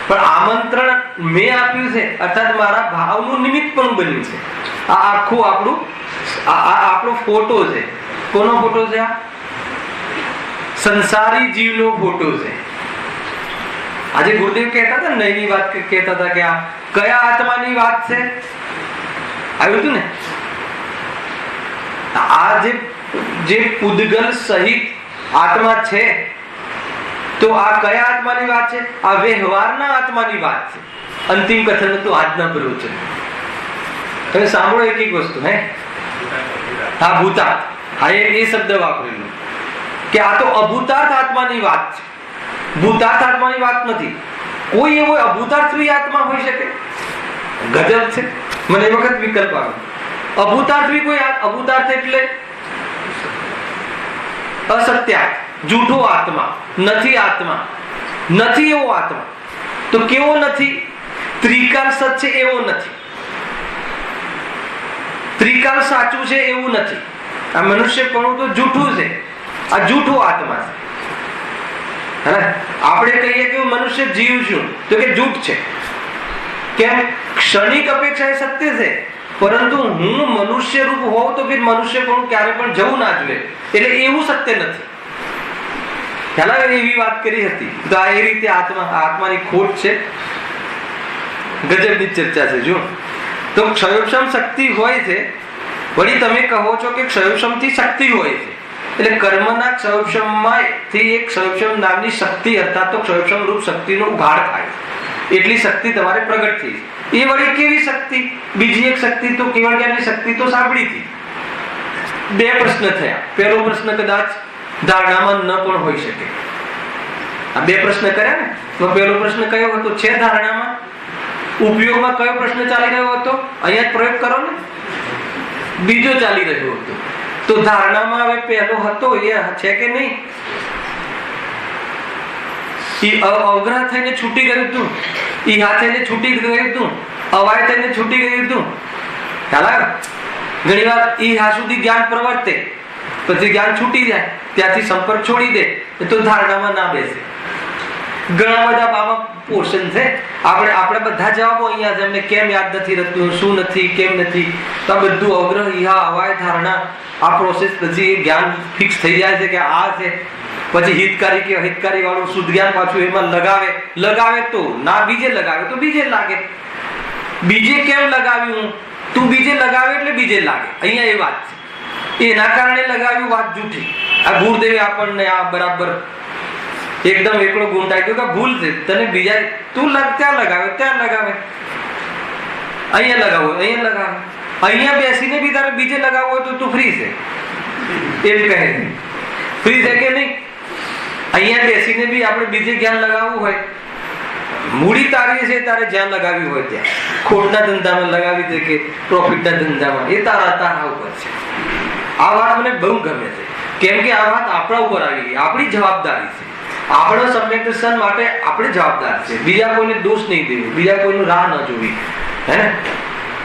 પણ આમંત્રણ મેં આપ્યું છે, અર્થાત મારા ભાવનું નિમિત્ત પણ બન્યું છે. આ આખું આપણો ફોટો છે. કોનો ફોટો છે? આ સંસારી જીવનો ફોટો છે. આજે ગુરુદેવ કહેતા હતા ને, નઈની વાત કહેતા હતા કે આ કયા આત્માની વાત છે? આવ્યું હતું ને? આ જે પૂદગલ સહિત આત્મા છે, તો આ કયા આત્માની વાત છે? આ વ્યવહારના આત્માની વાત છે. અંતિમ કથન હતું આજના પ્રવચન. તમે સાંભળો એક વસ્તુ. હે હા, ભૂતાર્થ. હા, એ શબ્દ વાપરેલો કે આ તો અભૂતાર્થ આત્માની વાત છે, ભૂતાર્થ આત્માની વાત નથી. કોઈ એવો અભૂતાર્થ આત્મા હોઈ શકે? ગજબ છે. મને એ વખત વિકલ્પ આવ્યો. અભૂતાર્થ કોઈ અભૂતાર્થ એટલે અસત્યાર્થ, જૂઠો આત્મા, નથી આત્મા, નથી એવો આત્મા. તો કેવો નથી? ત્રિકાલ સત છે એવો નથી, ત્રિકાલ સાચું છે એવું નથી. આ મનુષ્યપણું તો જૂઠું છે, આ જૂઠો આત્મા છે. આપણે કહીએ કે મનુષ્ય જીવ છું, તો કે જૂઠ છે. કેમ? ક્ષણિક અપેક્ષા એ સત્ય છે, પરંતુ હું મનુષ્ય રૂપ હોઉં તો ફિર મનુષ્ય પણ ક્યારે પણ જવું ના જોઈએ, એટલે એવું સત્ય નથી. ખ્યાલ આવે? એવી વાત કરી હતી. તો આ એ રીતે આત્માની ખોટ છે. ગજબની ચર્ચા છે. જો તો ક્ષયોપશમ શક્તિ હોય છે, વળી તમે કહો છો કે ક્ષયોપશમ થી શક્તિ હોય છે, એટલે કર્મના ક્ષયોપશમમાંથી એક ક્ષયોપશમ નામની શક્તિ અર્થાત તો ક્ષયોપશમ રૂપ શક્તિનો ઉઘાડ થાય. એટલી શક્તિ તમારે પ્રગટ થઈ. એ વળી કેવી શક્તિ? બીજી એક શક્તિ તો કેવળ જ્ઞાનની શક્તિ તો સાંભળી હતી. બે પ્રશ્ન થયા. પહેલો પ્રશ્ન કદાચ ધારણામાં ન પણ હોઈ શકે. આ બે પ્રશ્ન કર્યા ને, તો પહેલો પ્રશ્ન કયો હતો? છે ધારણામાં? ઉપયોગમાં કયો પ્રશ્ન ચાલી રહ્યો હતો? અહીંયા જ પ્રયોગ કરો ને. બીજો ચાલી રહ્યો હતો. તો ધારણામાં હવે પહેલો હતો એ છે કે નહીં? અવગ્રહ થઈને છૂટી ગયું હતું, ઈ હાથે છૂટી ગયું હતું, અવાય થઈને છૂટી ગયું હતું. ખ્યાલ? ઘણી વાર ઈ હા સુધી જ્ઞાન પ્રવર્તે, પછી જ્ઞાન છૂટી જાય, ત્યાંથી સંપર્ક છોડી દે, તો ધારણામાં ના બેસે. ઘણા બધા બાબા પોર્શન છે. આપણે બધા જવાબો અહીંયા છે. એમને કેમ યાદ નથી રહેતું, શું નથી, કેમ નથી, તો આ બધું અગ્રહ, ઈહા, અવાય, ધારણા, આ પ્રોસેસ પછી જ્ઞાન ફિક્સ થઈ જાય છે કે આ છે. પછી હિતકારી કે અહિતકારી વાળું શુદ્ધ જ્ઞાન પાછું એમાં લગાવે તો ના, બીજે લગાવે તો બીજે લાગે. બીજે કેમ લગાવ્યું, તું બીજે લગાવે એટલે બીજે લાગે. અહીંયા એ વાત છે. એના કારણે લગાવ્યું, વાત જૂઠી. આ ગુરુદેવે આપણને આ બરાબર એકદમ એકલો ગુણ આપ્યો કે ભૂલ છે. તને બીજા તું ત્યાં લગાવે, ત્યાં લગાવે, અહીંયા લગાવો, અહીંયા લગાવે. અહીંયા બેસીને બી તારે બીજે લગાવવું હોય તો તું ફ્રી છે એમ કહે છે. ફ્રી છે કે નહીં? અહીંયા બેસીને બી આપણે બીજે જ્ઞાન લગાવવું હોય, મૂડી તારી છે તારે જ્યાં લગાવી હોય ત્યાં, ખોટના ધંધામાં લગાવી દે કે પ્રોફિટના ધંધામાં, એ તારા ઉપર છે. આ વાત મને બહુ ગમે છે. કેમ કે આ વાત આપણા ઉપર આવી ગઈ, આપણી જવાબદારી છે. આપણા સમ્યક દર્શન માટે આપણે જવાબદાર છે. બીજા કોઈને દોષ નહીં દેવો, બીજા કોઈનું રાહ ન જોવી, હે ને?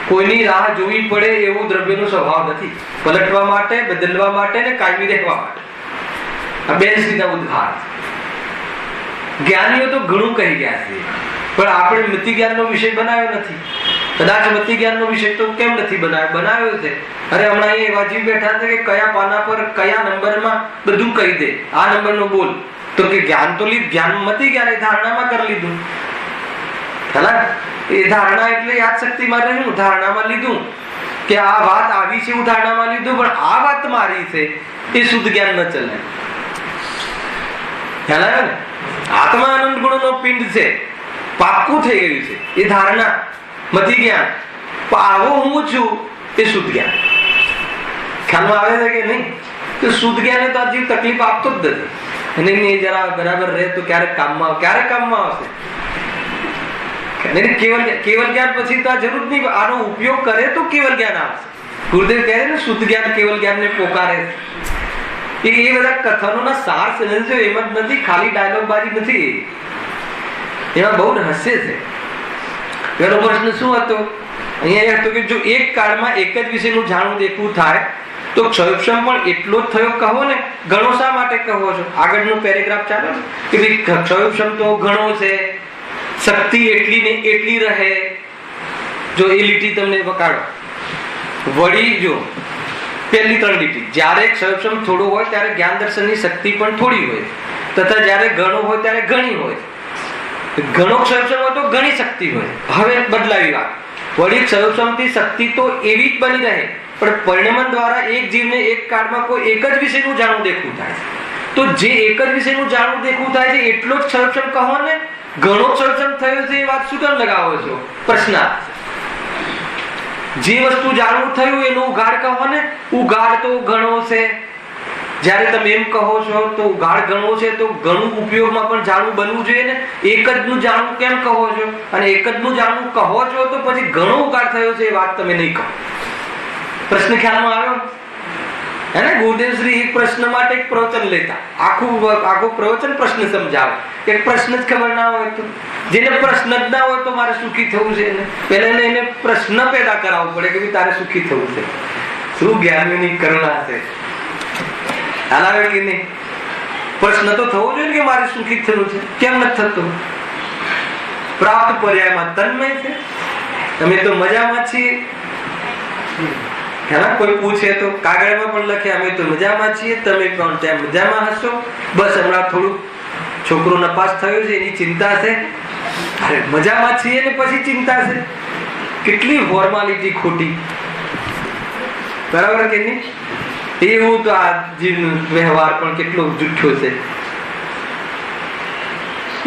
કોઈની રાહ જોવી પડે એવું દ્રવ્યનો સ્વભાવ નથી. પલટવા માટે, બદલવા માટે ને કાયમી રહેવા માટે. આ બે સીધા ઉદ્ધાર. જ્ઞાનીઓ તો ઘણું કહી ગયા છે, પણ આપણે મતિ જ્ઞાનનો વિષય બનાવ્યો નથી. કદાચ મતિ જ્ઞાનનો વિષય તો કેમ નથી બનાવ્યો છે. અરે હમણાં અહીં એવા જીવ બેઠા છે કે કયા પાના પર કયા નંબરમાં બધું કહી દે, આ નંબરનો બોલ, તો કે જ્ઞાન તો જ્ઞાન મતિ જ્ઞાન એ ધારણામાં કરી લીધું. એ ધારણા એટલે યાદ શક્તિમાં રહ્યું, ધારણામાં લીધું કે આ વાત આવી છે, હું ધારણામાં લીધું, પણ આ વાત મારી છે એ શુદ્ધ જ્ઞાન ન ચલાય. ખ્યાલ આવ્યો ને? આત્મા આનંદ ગુણનો પિંડ છે, પાક્કું થઈ ગયું છે. એ ધારણા મતિ જ્ઞાન, આવો હું છું એ શુદ્ધ જ્ઞાન. ખ્યાલમાં આવે છે કે નહીં? તો શુદ્ધ જ્ઞાન તો હજી તકલીફ આપતો જ નથી. અને એ જરા બરાબર રહે તો ક્યારેક કામમાં આવશે. કેવલ જ્ઞાન પછી તો આ જરૂર નહીં, આનો ઉપયોગ કરે તો કેવલ જ્ઞાન આવશે. ગુરુદેવ કહે ને શુદ્ધ જ્ઞાન કેવલ જ્ઞાન ને પોકારે. એ બધા કથનોના સાર સમજો એમાં જ નથી, ખાલી ડાયલોગ બાજી નથી, એમાં બહુ રહસ્ય છે. પેલો પ્રશ્ન શું હતો અહીંયા? એ હતો કે જો એક કાળમાં એક જ વિષયનું જાણવું દેખવું થાય તો ક્ષયોક્ષમ પણ એટલો જ થયો કહો ને. ઘણો શા માટે કહો છો? આગળનું પેરેગ્રાફ ચાલો ને કે ભાઈ ક્ષયોક્ષમ તો ઘણો છે, શક્તિ એટલી ને એટલી રહે. જો એ લીટી તમને વકાડો, વળી જો પહેલી 3 લીટી, જ્યારે ક્ષયોક્ષમ થોડો હોય ત્યારે જ્ઞાન દર્શનની શક્તિ પણ થોડી હોય, તથા જ્યારે ઘણો હોય ત્યારે ઘણી હોય. ઘણો ક્ષયોક્ષમ હોય તો ઘણી શક્તિ હોય. હવે બદલાવી વાત, વળી ક્ષયોક્ષમથી શક્તિ તો એવી જ બની રહે, પણ પરિણમન દ્વારા એક જીવને એક કાળમાં કોઈ એક જ વિષયનું જાણવું દેખવું થાય. તો જે એક જ વિષયનું જાણવું દેખવું થાય છે એટલો જ ક્ષયોક્ષમ કહો ને. ઘણો ક્ષયોક્ષમ થયો છે એ વાત શું કામ લગાવો છો? પ્રશ્નાર્થ. જે વસ્તુ જાણવું થયું એનું ઉઘાડ કહો ને. ઉઘાડ તો ઘણો છે. જ્યારે તમે એમ કહો છો તો ઉઘાડ ઘણો છે, તો ઘણું ઉપયોગમાં પણ જાણવું બનવું જોઈએ ને. એક જ નું જાણવું કેમ કહો છો? અને એક જ નું જાણવું કહો છો તો પછી ઘણો ઉઘાડ થયો છે એ વાત તમે નહીં કહો. પ્રશ્ન ખ્યાલમાં આવ્યો હે ને? ગુરુદેવ શ્રી એક પ્રશ્ન માટે એક પ્રવચન લેતા, આખું પ્રવચન પ્રશ્ન સમજાવે. એક પ્રશ્ન જ ખબર ના હોય તો, જેને પ્રશ્ન જ ના હોય તો મારે સુખી થવું છે ને, પહેલા એને પ્રશ્ન પેદા કરાવવો પડે કે તારે સુખી થવું છે. શું જ્ઞાનીની કરુણા છે! હલાવે કે નહીં? પ્રશ્ન તો થવો જોઈએ કે મારે સુખી થવું છે, કેમ નથી થતું? પ્રાપ્ત પર્યાયમાં તન્મય છે, અમે તો મજામાં છીએ. કોઈ પૂછે તો કાગળમાં પણ લખે અમે તો મજામાં છીએ, તમે પણ ત્યાં મજામાં હશો. બસ હમણાં થોડું છોકરો નપાસ થયો છે એની ચિંતા છે. અરે મજામાં છીએ ને પછી ચિંતા છે? કેટલી ફોર્માલિટી ખોટી, બરાબર કે નહીં? એવું તો આ જીવનો વ્યવહાર પણ કેટલો જુઠ્ઠો છે.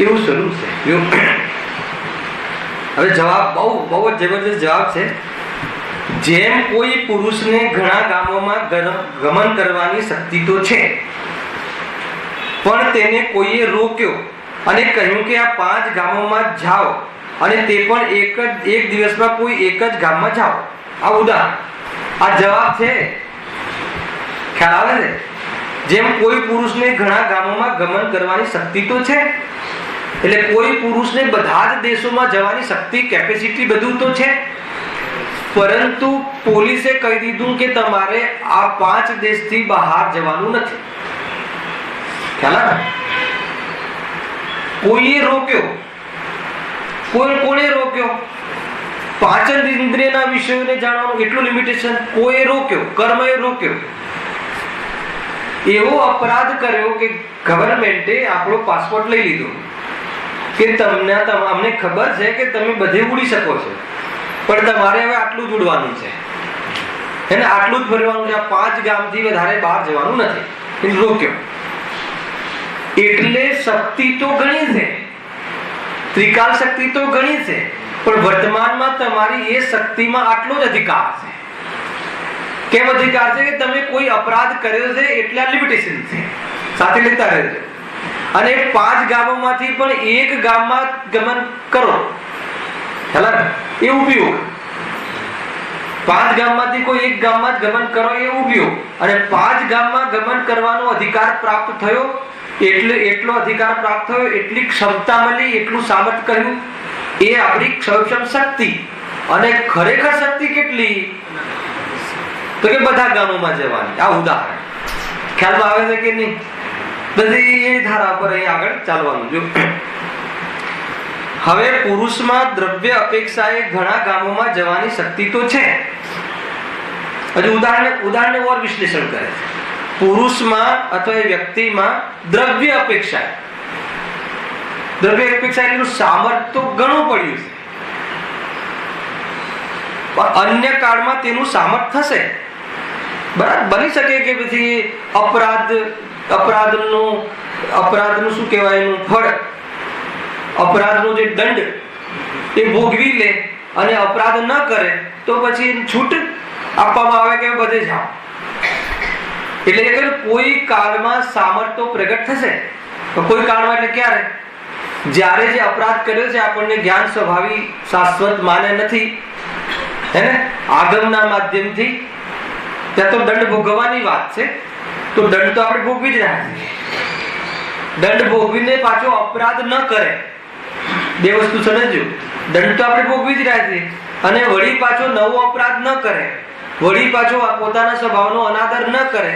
એવું શરૂ છે. હવે જવાબ બહુ જ જબરજસ્ત જવાબ છે. જેમ કોઈ પુરુષને ઘણા ગામોમાં ગમન કરવાની શક્તિ તો છે, પણ તેને કોઈએ રોક્યો અને કહ્યું કે આ 5 ગામોમાં જાઓ, અને તે પણ એક દિવસમાં કોઈ એક જ ગામમાં જાઓ. આ ઉદાહરણ, આ જવાબ છે. ખ્યાલ આવે છે? જેમ કોઈ પુરુષને ઘણા ગામોમાં ગમન કરવાની શક્તિ તો છે, એટલે કોઈ પુરુષને બધા જ દેશોમાં જવાની શક્તિ, કેપેસિટી બધું તો છે, પરંતુ પોલીસે કહી દીધું કે તમારે આ 5 દેશથી બહાર જવાનું નથી. ખ્યાલ આવે? કોઈએ રોક્યો કોણે રોક્યો? પાચન ઇન્દ્રિયના વિષયોને જાણવાનું એટલું લિમિટેશન કોઈ રોક્યો? કર્મએ રોક્યો. એવો અપરાધ કર્યો કે ગવર્મેન્ટે આપણો પાસપોર્ટ લઈ લીધો કે અમને ખબર છે કે તમે બધે ઉડી શકો છો, પણ તમારે હવે આટલું જ ઉડવાનું છે, એને આટલું જ ફરવાનું છે, 5 ગામથી વધારે બહાર જવાનું નથી. રોક્યો. એટલે શક્તિ તો ઘણી છે, ત્રિકાલ શક્તિ તો ઘણી છે, પણ વર્તમાનમાં તમારી એ શક્તિમાં આટલો જ અધિકાર છે. કેમ અધિકાર છે? કે તમે કોઈ અપરાધ કર્યો છે એટલા લિમિટેશન છે, સાથે લેતા રહેજો. અને 5 ગામોમાંથી પણ એક ગામમાં ગમન કરો, એ ઉપયોગ. 5 ગામમાંથી કોઈ એક ગામમાં જ ગમન કરો એ ઉપયોગ. અને 5 ગામમાં ગમન કરવાનો અધિકાર પ્રાપ્ત થયો, એટલો અધિકાર પ્રાપ્ત થયો, એટલી ક્ષમતા મળી, એટલું સામર્થ્ય કહ્યું, એ આપણી સક્ષમ શક્તિ. અને ખરેખર શક્તિ કેટલી? તો કે બધા ગામોમાં જવાની. આ ઉદાહરણ ખ્યાલમાં આવે છે કે નહીં? બધી એ ધારા પર અહીં આગળ ચાલવાનું. જો હવે પુરુષમાં દ્રવ્ય અપેક્ષાએ ઘણા ગામોમાં જવાની શક્તિ તો છે. હજુ ઉદાહરણને ઓર વિશ્લેષણ કરે છે. પુરુષમાં અથવા એ વ્યક્તિમાં દ્રવ્ય અપેક્ષા એટલું સામર્થ્ય તો ઘણું પડ્યું છે, પણ અન્ય કાળમાં તેનું સામર્થ્ય થશે. બરાબર, બની શકે કે પછી અપરાધનું શું કહેવાય, એનું ફળ, અપરાધનો જે દંડ એ ભોગવી લે અને અપરાધ ન કરે તો પછી છૂટ આપવામાં આવે કે બધે જાઓ. એટલે કોઈ કાળમાં સામર્થ્ય પ્રગટ થશે. કોઈ કાળમાં એટલે ક્યારે? જ્યારે જે અપરાધ કર્યો છે આપણને જ્ઞાન સ્વભાવી શાશ્વત માને નથી, હે ને, આગમના માધ્યમથી ત્યાં તો દંડ ભોગવવાની વાત છે, તો દંડ તો આપણે ભોગવી જ રહ્યા છીએ. દંડ ભોગવીને પાછો અપરાધ ન કરે, બે વસ્તુ સમજજો. દંડ તો આપણે ભોગવી જ રહ્યા છીએ, અને વળી પાછો નવો અપરાધ ન કરે, વળી પાછો પોતાના સ્વભાવનો અનાદર ન કરે.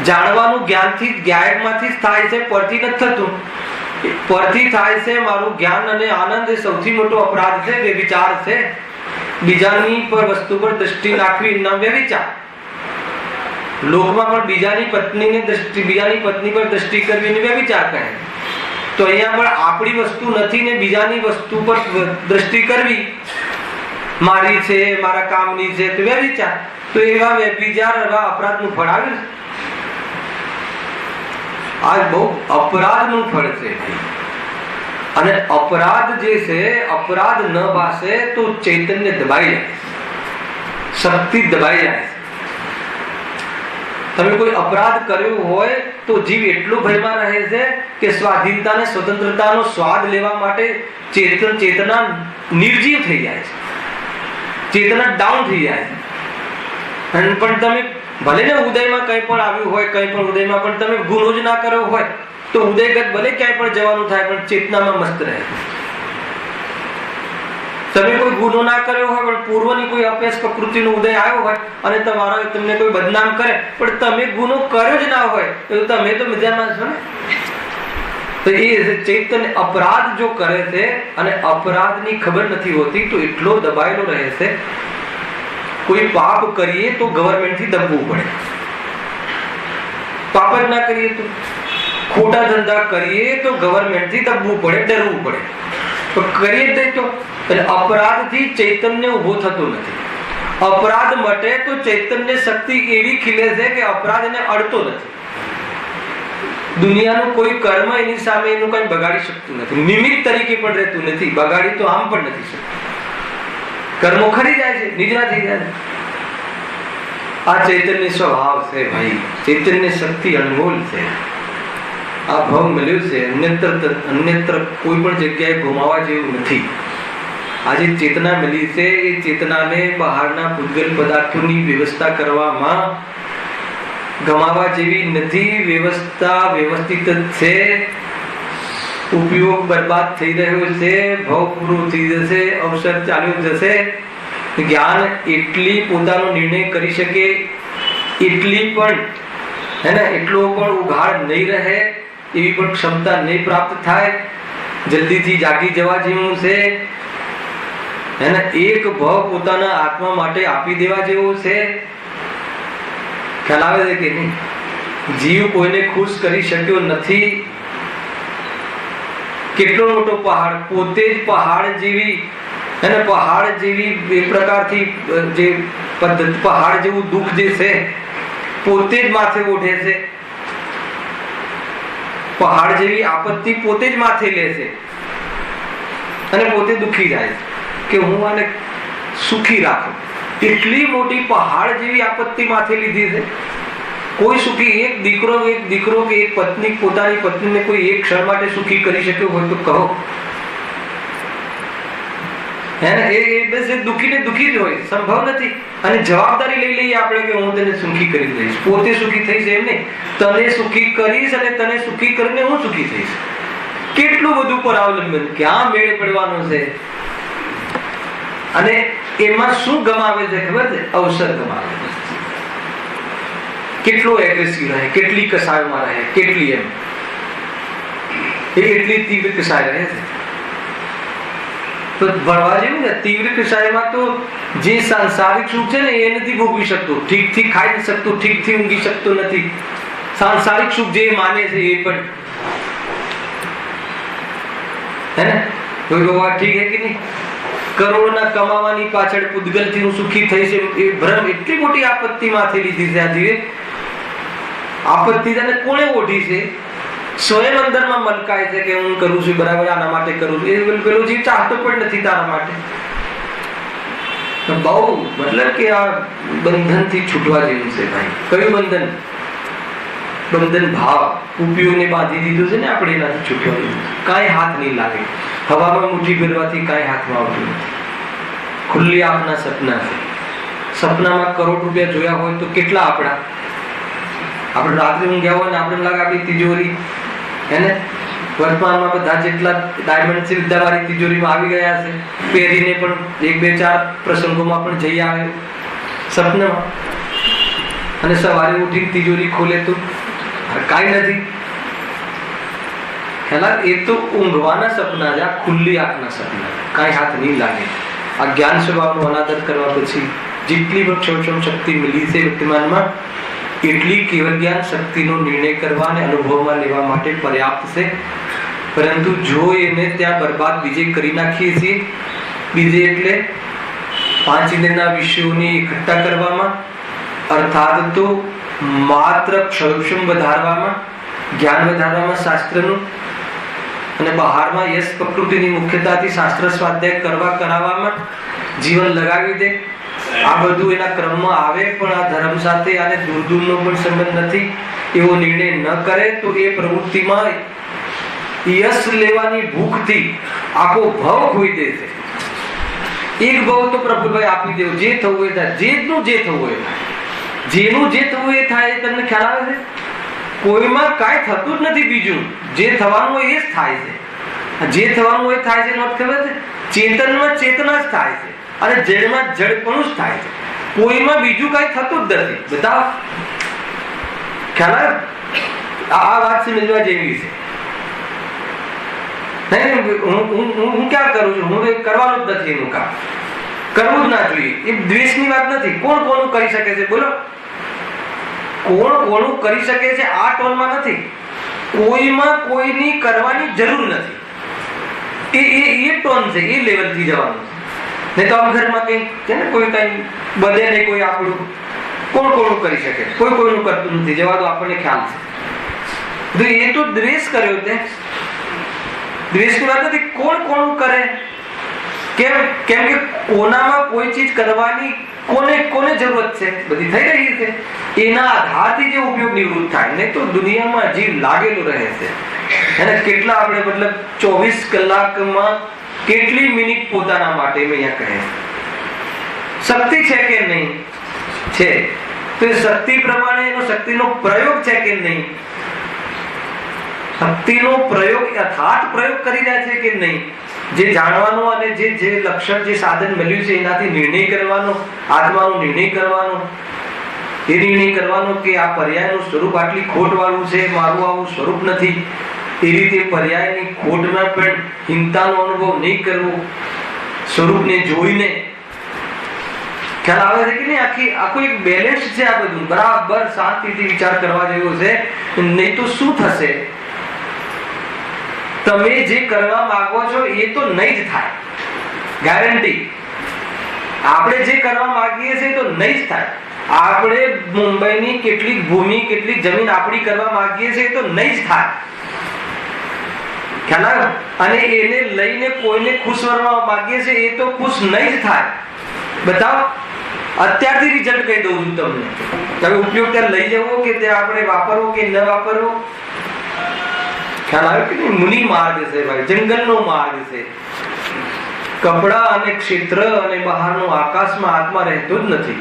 જાણવાનું જ્ઞાનથી, જ્ઞાનમાંથી જ થાય છે, પરથી નથી થતું. પરથી થાય છે મારું જ્ઞાન અને આનંદ. એ સૌથી મોટો અપરાધ છે, વ્યભિચાર છે. બીજાની પર વસ્તુ પર દ્રષ્ટિ નાખવી નામ વ્યભિચાર. લોકમાં પણ બીજાની પત્ની પર દ્રષ્ટિ કરવી એને વ્યભિચાર કહે. તો અહીંયા પણ આપણી વસ્તુ નથી ને બીજાની વસ્તુ પર દ્રષ્ટિ કરવી, મારી છે, મારા કામની છે, તો વ્યભિચાર. તો એવા વ્યભિચાર, એવા અપરાધનું ફળ આવ્યું. આ બહુ અપરાધનું ફળ છે. અને અપરાધ જે છે, અપરાધ ન ભાસે તો ચૈતન્ય દબાઈ જાય, શક્તિ દબાઈ જાય. તમે કોઈ અપરાધ કર્યો હોય તો જીવ એટલો ભયમાં રહે છે કે સ્વાધીનતા અને સ્વતંત્રતાનો સ્વાદ લેવા માટે ચેતના નિર્જીવ થઈ જાય છે, ચેતના ડાઉન થઈ જાય છે. પણ તમે ભલે ને ઉદયમાં કંઈ પણ આવ્યું હોય, કંઈ પણ ઉદયમાં પણ તમે ગુનો જ ના કર્યો હોય તો ઉદયગત ભલે ક્યાંય પણ જવાનું થાય, પણ ચેતનામાં મસ્ત રહે. તમે કોઈ ગુનો ના કર્યો હોય પણ પૂર્વની કોઈ અપેક્ષ પ્રકૃતિનો ઉદય આવ્યો હોય અને તમને કોઈ બદનામ કરે, પણ તમે ગુનો કર્યો જ ના હોય તો તમે તો મજામાં છો ને. તો એ ચૈતન્ય અપરાધ જો કરે છે અને અપરાધની ખબર નથી હોતી તો એટલો દબાયેલો રહે છે. કોઈ પાપ કરીએ તો ગવર્મેન્ટથી દબવું પડે, પાપ જ ના કરીએ તો, ખોટા ધંધા કરીએ તો ગવર્મેન્ટથી દબવું પડે, ડરવું પડે. તો કરીએ તો અપરાધથી ચૈતન્ય ઉભો થતો નથી. અપરાધ મટે તો ચૈતન્ય શક્તિ એવી ખીલે છે કે અપરાધ એને અડતો નથી. દુનિયાનું કોઈ કર્મ એની સામે એનું કઈ બગાડી શકતું નથી, નિમિત્ત તરીકે પણ રહેતું નથી, બગાડી તો આમ પણ નથી શકતું. કર્મો ખરી જાય છે, નિજરા થઈ જાય. આ ચૈતન્ય સ્વભાવ છે ભાઈ, ચૈતન્ય શક્તિ અનમોલ છે. આ ભાવ મળ્યું છે, અન્યત્ર કોઈ પણ જગ્યાએ ગુમાવા જેવું નથી. આજે ચેતના મળી છે, એ ચેતનાને બહારના ભૂતગલ પદાર્થોની વ્યવસ્થા કરવામાં ગમાવા જેવી નથી. વ્યવસ્થા વ્યવસ્થિત છે, ઉપયોગ બરબાદ થઈ રહ્યો છે, ભાવ પૂરો થઈ જશે, અવસર ચાલ્યો જશે. જ્ઞાન એટલી પોતાનો નિર્ણય કરી શકે એટલી પણ હે ને, એટલો પણ ઉઘાડ નહીં રહે એવી પણ ક્ષમતા નહીં પ્રાપ્ત થાય. જલ્દીથી જાગી જવા જેવું છે. એને એક ભાવ પોતાના આત્મા માટે આપી દેવા જેવો છે. ખ્યાલ આવે છે કે નહીં? જીવ કોઈને ખુશ કરી શક્યો નથી. કેટલો મોટો પહાડ, પોતે જ પહાડ જેવી અને પહાડ જેવી એક પ્રકારથી જે પદ્ધતિ, પહાડ જેવું દુઃખ જે છે પોતે જ માથે ઓઢે છે. પહાડ જેવી આપત્તિ પોતે જ માથે લે છે અને પોતે દુખી જાય છે કે હું આને સુખી રાખું. એટલી મોટી પહાડ જેવી આપત્તિ માથે લીધી છે. કોઈ સુખી એક દીકરો કે એક પત્ની પોતાની પત્નીને કોઈ એક ક્ષણ માટે સુખી કરી શક્યો હોય તો કહો. હે ને? એ બસ દુખી ને દુખી જ હોય, સંભવ નથી. અને જવાબદારી લઈ લઈએ આપણે કે હું તને સુખી કરી દઈશ. પોતે સુખી થઈશ એમ નહીં, તને સુખી કરીશ અને તને સુખી કરીને હું સુખી થઈશ. કેટલું બધું પરાવલંબન, ક્યાં મેળ પડવાનો છે. અને એમાં શું ગમાવે છે ખબર છે? અવસર ગમાવે છે. કેટલો એગ્રેસિવ રહે, કેટલી કસાયોમાં રહે, કેટલી એમ એટલી તીવ્ર કસાય રહે છે. તો ભણવા જેવું ને, તીવ્ર કસાયમાં તો જે સાંસારિક સુખ છે ને એ નથી ભોગવી શકતો, ઠીકથી ખાઈ નથી શકતો, ઠીકથી ઊંઘી શકતો નથી. સાંસારિક સુખ જે માને છે એ પણ, હે ને? વાત ઠીક હે કે નહીં? કરોડના કમાવાની પાછળ પૂતગલથી હું સુખી થઈશ એ ભ્રમ એટલી મોટી આપત્તિ માથે લીધી છે. આ જીવે આપત્તિ તને કોણે ઓઢી છે? સ્વયં અંદરમાં મલકાય છે કે હું કરું છું બરાબર, આના માટે કરું છું. એ પેલો જીવ ચાહતો પણ નથી તારા માટે. બહુ મતલબ કે આ બંધનથી છૂટવા જેવું છે ભાઈ. કયું બંધન? બંધન ભાવ. ઉપયોગને બાંધી દીધું છે ને આપણે, એનાથી છૂટવા જેવું. કાંઈ હાથ નહીં લાગે. હવામાં મુઠ્ઠી ફેરવાથી કાંઈ હાથમાં આવતું નથી. ખુલ્લી આપના સપના છે. સપનામાં કરોડ રૂપિયા જોયા હોય તો કેટલા આપણા? આપણે રાત્રે ઊંઘ્યા હોય ને આપણે લાગે આપણી તિજોરી, એને વર્તમાનમાં બધા જેટલા ડાયમંડ સિદ્ધાવાળી તિજોરીમાં આવી ગયા છે, પહેરીને પણ 1-2-4 પ્રસંગોમાં પણ જઈ આવે સપનામાં. અને સવારે ઉઠીને તિજોરી ખોલે તો કાંઈ નથી. ખ્યાલ? એ તો ઊંઘવાના સપના છે, આ ખુલ્લી આંખના સપના, કાંઈ હાથ નહીં લાગે. આ જ્ઞાન સ્વભાવનો અનાદર કરવા પછી જેટલી પણ ક્ષમક્ષમ શક્તિ મળી છે વર્તમાનમાં, એટલી કેવલ જ્ઞાન શક્તિનો નિર્ણય કરવા અને અનુભવમાં લેવા માટે પર્યાપ્ત છે. પરંતુ જો એને ત્યાં બરબાદ બીજે કરી નાખીએ છીએ, બીજે એટલે 5 ઇન્દ્રિયના વિષયોની એકઠા કરવામાં, અર્થાત તો માત્ર ક્ષમક્ષમ વધારવામાં, જ્ઞાન વધારવામાં શાસ્ત્રનું, અને બહારમાં યશ પ્રકૃતિની મુખ્યતાથી શાસ્ત્ર સ્વાધ્યાય કરાવવામાં જીવન લગાવી દે. આ બધું એના ક્રમમાં આવે, પણ આ ધર્મ સાથે આને દૂર દૂરનો પણ સંબંધ નથી એવો નિર્ણય ન કરે તો એ પ્રવૃત્તિમાં યશ લેવાની ભૂખથી આખો ભવ ખોઈ દે છે. એક ભવ તો પ્રભુભાઈ આપી દેવો, જે થવું એ થાય, જેનું જે થવું એ થાય, જેનું જે થવું એ થાય. એ તમને ખ્યાલ આવે છે? કોઈમાં કાંઈ થતું જ નથી. બીજું જે થવાનું હોય એ જ થાય છે. જે થવાનું હોય થાય છે. નોટ ખબર છે? ચેતનમાં ચેતના જ થાય છે અને જડમાં જડપણું જ થાય છે. કોઈમાં બીજું કાંઈ થતું જ નથી. બતાવો ખ્યાલ? આ વાત સમજવા જેવી છે. હું ક્યાં કરું છું? હું કરવાનું જ નથી. એનું કામ કરવું જ ના જોઈએ. એ દ્વેષની વાત નથી. કોણ કોનું કરી શકે છે? બોલો, કોણ કોનું કરી શકે છે? આ ટોનમાં નથી. કોઈમાં કોઈની કરવાની જરૂર નથી. એ ટોન છે, એ લેવલથી જવાનું છે. નહીં તો આમ ઘરમાં કઈ છે ને, કોઈ કઈ બધે નહીં, કોઈ આપણું કોણ કોનું કરી શકે? કોઈ કોઈનું કરતું નથી. જવા દો, આપણને ખ્યાલ છે. એ તો દ્વેષ કર્યો તે. દ્વેષની વાત નથી. કોણ કોનું કરે? કેમ કે કોનામાં કોઈ ચીજ કરવાની કોને જરૂરત છે? બધી થઈ રહી છે. એના આધારથી જે ઉપયોગ નિવૃત્ત થાય. નહીં તો દુનિયામાં જીવ લાગેલો રહે છે. અને કેટલા આપણે મતલબ 24 કલાકમાં કેટલી મિનિટ પોતાના માટે મેં અહીંયા કહે શક્તિ છે કે નહીં છે? તો એ શક્તિ પ્રમાણે એનો શક્તિનો પ્રયોગ છે કે નહીં? શક્તિનો પ્રયોગ યથાર્થ પ્રયોગ કરી રહ્યા છે કે નહીં? જે જાણવાનો અને જે લક્ષણ, જે સાધન મળ્યું છે એનાથી નિર્ણય કરવાનો, આત્માનો નિર્ણય કરવાનો, એ નિર્ણય કરવાનો કે આ પર્યાયનું સ્વરૂપ આટલી ખોટ વાળું છે, મારું આવું સ્વરૂપ નથી. એ રીતે પર્યાયની ખોટમાં પણ હિંતાનો અનુભવ નહીં કરવો. સ્વરૂપને જોઈને ખ્યાલ આવે છે કે નહીં? આખું એક બેલેન્સ છે આ બધું, બરાબર શાંતિથી વિચાર કરવા જેવો છે. નહીં તો શું થશે? તમે જે કરવા માંગો છો એ તો નહીં જ થાય, ગેરંટી. આપણે જે કરવા માંગીએ છીએ તો નહીં જ થાય. આપણે મુંબઈની કેટલીક ભૂમિ, કેટલીક જમીન આપણી કરવા માંગીએ છીએ તો નહીં જ થાય, ખ્યાલ આવ્યો? અને એને લઈને કોઈને ખુશ કરવા માંગીએ છીએ એ તો ખુશ નહીં જ થાય. બતાવો, અત્યારથી રિઝલ્ટ કહી દઉં છું તમને. તમે ઉપયોગ ત્યાં લઈ જવો કે ત્યાં આપણે વાપરવો કે ન વાપરવો, ખ્યાલ આવ્યો કે નહીં? મુનિ માર્ગ છે ભાઈ, જંગલનો માર્ગ છે. કપડા અને ક્ષેત્ર અને બહારનો આકાશમાં આત્મા રહેતો જ નથી.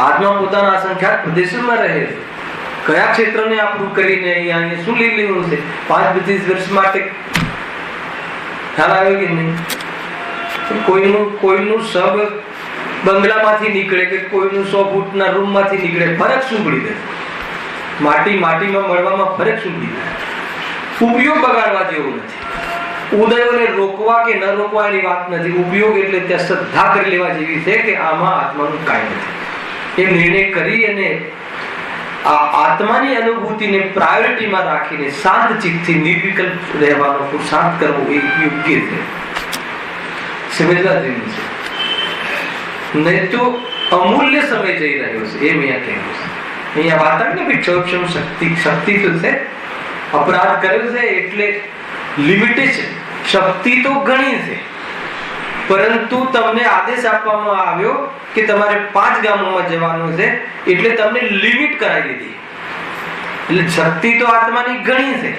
આત્મા પોતાના અસંખ્યાત પ્રદેશોમાં રહે છે. કયા ક્ષેત્રને આપણું કરીને અહીંયા શું લઈ લેવું છે 5-20 વર્ષ માટે? ખ્યાલ આવ્યો કે નહીં? કોઈનું સબ બંગલામાંથી નીકળે કે કોઈનું 100 ફૂટના રૂમમાંથી નીકળે, ફરક શું પડી જાય? માટીમાં મળવામાં ફરક શું પડી જાય? ઉપયોગ બગાડવા જેવો નથી. ઉદયોને રોકવા કે ન રોકવા એની વાત નથી. ઉપયોગ એટલે ત્યાં શ્રદ્ધા કરી લેવા જેવી છે કે આમાં આત્માનું કાંઈ નથી. એ નિર્ણય કરી અને આ આત્માની અનુભૂતિને પ્રાયોરિટીમાં રાખીને શાંત ચિત્તથી નિર્વિકલ્પ રહેવાનો પુરુષાર્થ કરવો એ યોગ્ય છે, સમજવા જેવું છે. નહીં તો અમૂલ્ય સમય જઈ રહ્યો છે. એ મેં કહેવું છે. અહીંયા વાત આવી ને ભાઈ ક્ષોભક્ષમ શક્તિ તો છે, અપરાધ કર્યો છે એટલે લિમિટેશન. શક્તિ તો ઘણી છે, પરંતુ તમને આદેશ આપવામાં આવ્યો કે તમારે 5 ગામોમાં જવાનું છે એટલે તમને લિમિટ કરાવી દીધી. એટલે શક્તિ તો આત્માની ઘણી છે.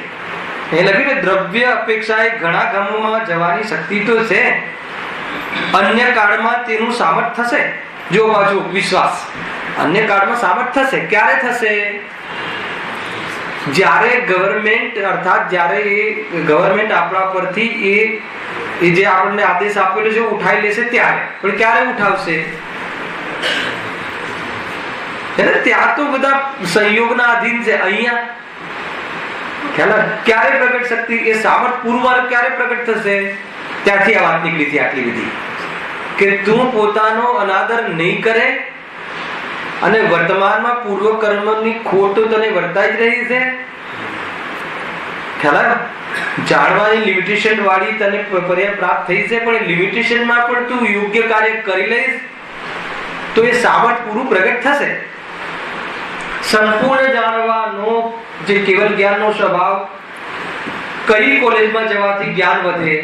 એ લખ્યું ને દ્રવ્ય અપેક્ષાએ ઘણા ગામોમાં જવાની શક્તિ તો છે. અન્ય કાળમાં તેનું સામર્થ્ય થશે. જો પાછું વિશ્વાસ, અન્ય કાળમાં સામર્થ્ય થશે. ક્યારે થશે? જ્યારે ગવર્મેન્ટ, અર્થાત જ્યારે એ ગવર્મેન્ટ આપણા પરથી એ જે આપણને આદેશ આપેલો છે ઉઠાઈ લેશે ત્યારે. પણ ક્યારે ઉઠાવશે? ત્યાં તો બધા સંયોગના આધીન છે. અહીંયા ક્યારે પ્રગટ શક્તિ, એ સામર્થ્ય પુરવાર ક્યારે પ્રગટ થશે? ત્યાંથી આ વાત નીકળી હતી આટલી બધી કે તું પોતાનો અનાદર નહીં કરે અને વર્તમાનમાં પૂર્વ કર્મની ખોટ તને વર્તાઈ જ રહી છે. ખ્યાલ આવ્યો? જાણવાની લિમિટેશન વાળી તને પર્યાય પ્રાપ્ત થઈ છે, પણ લિમિટેશનમાં પણ તું યોગ્ય કાર્ય કરી લઈશ તો એ સામર્થ્ય પૂરું પ્રગટ થશે. સંપૂર્ણ જાણવાનો જે કેવલ જ્ઞાનનો સ્વભાવ, કઈ કોલેજમાં જવાથી જ્ઞાન વધે?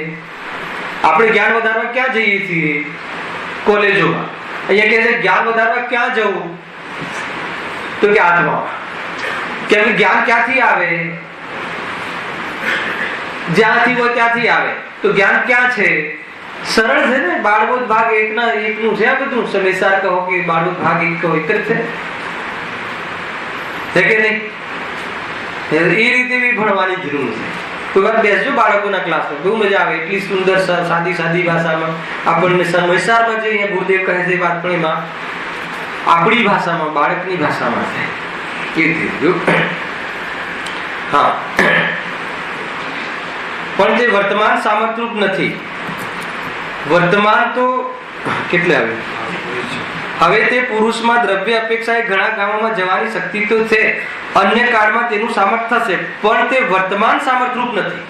આપણે જ્ઞાન વધારવા ક્યાં જઈએ છીએ? કોલેજોમાં. અહીંયા કહે છે જ્ઞાન વધારવા ક્યાં જવું? તો કે આત્મામાં. કેમ કે જ્ઞાન ક્યાંથી આવે? જ્યાંથી હોય ત્યાંથી આવે. તો જ્ઞાન ક્યાં છે? સરળ છે ને. બાળબોધ ભાગ 1નું છે આ બધું. સમયસાર કહો કે બાળબોધ ભાગ 1 કહો, એક જ છે કે નહીં? એ રીતે બી ભણવાની જરૂર છે. કોઈ વાર બેસજો બાળકોના ક્લાસમાં, બહુ મજા આવે. એટલી સુંદર સાદી ભાષામાં આપણને સમયસારમાં જે અહીંયા ગુરુદેવ કહે છે વાત, પણ એમાં આપણી ભાષામાં, બાળકની ભાષામાં છે. હા, પણ તે વર્તમાન સામર્થ્યરૂપ નથી. વર્તમાન તો કેટલે આવે? હવે તે પુરુષમાં દ્રવ્ય અપેક્ષાએ ઘણા ગામોમાં જવાની શક્તિ તો છે. અન્ય કાળમાં તેનું સામર્થ્ય થશે, પણ તે વર્તમાન સામર્થ્યરૂપ નથી.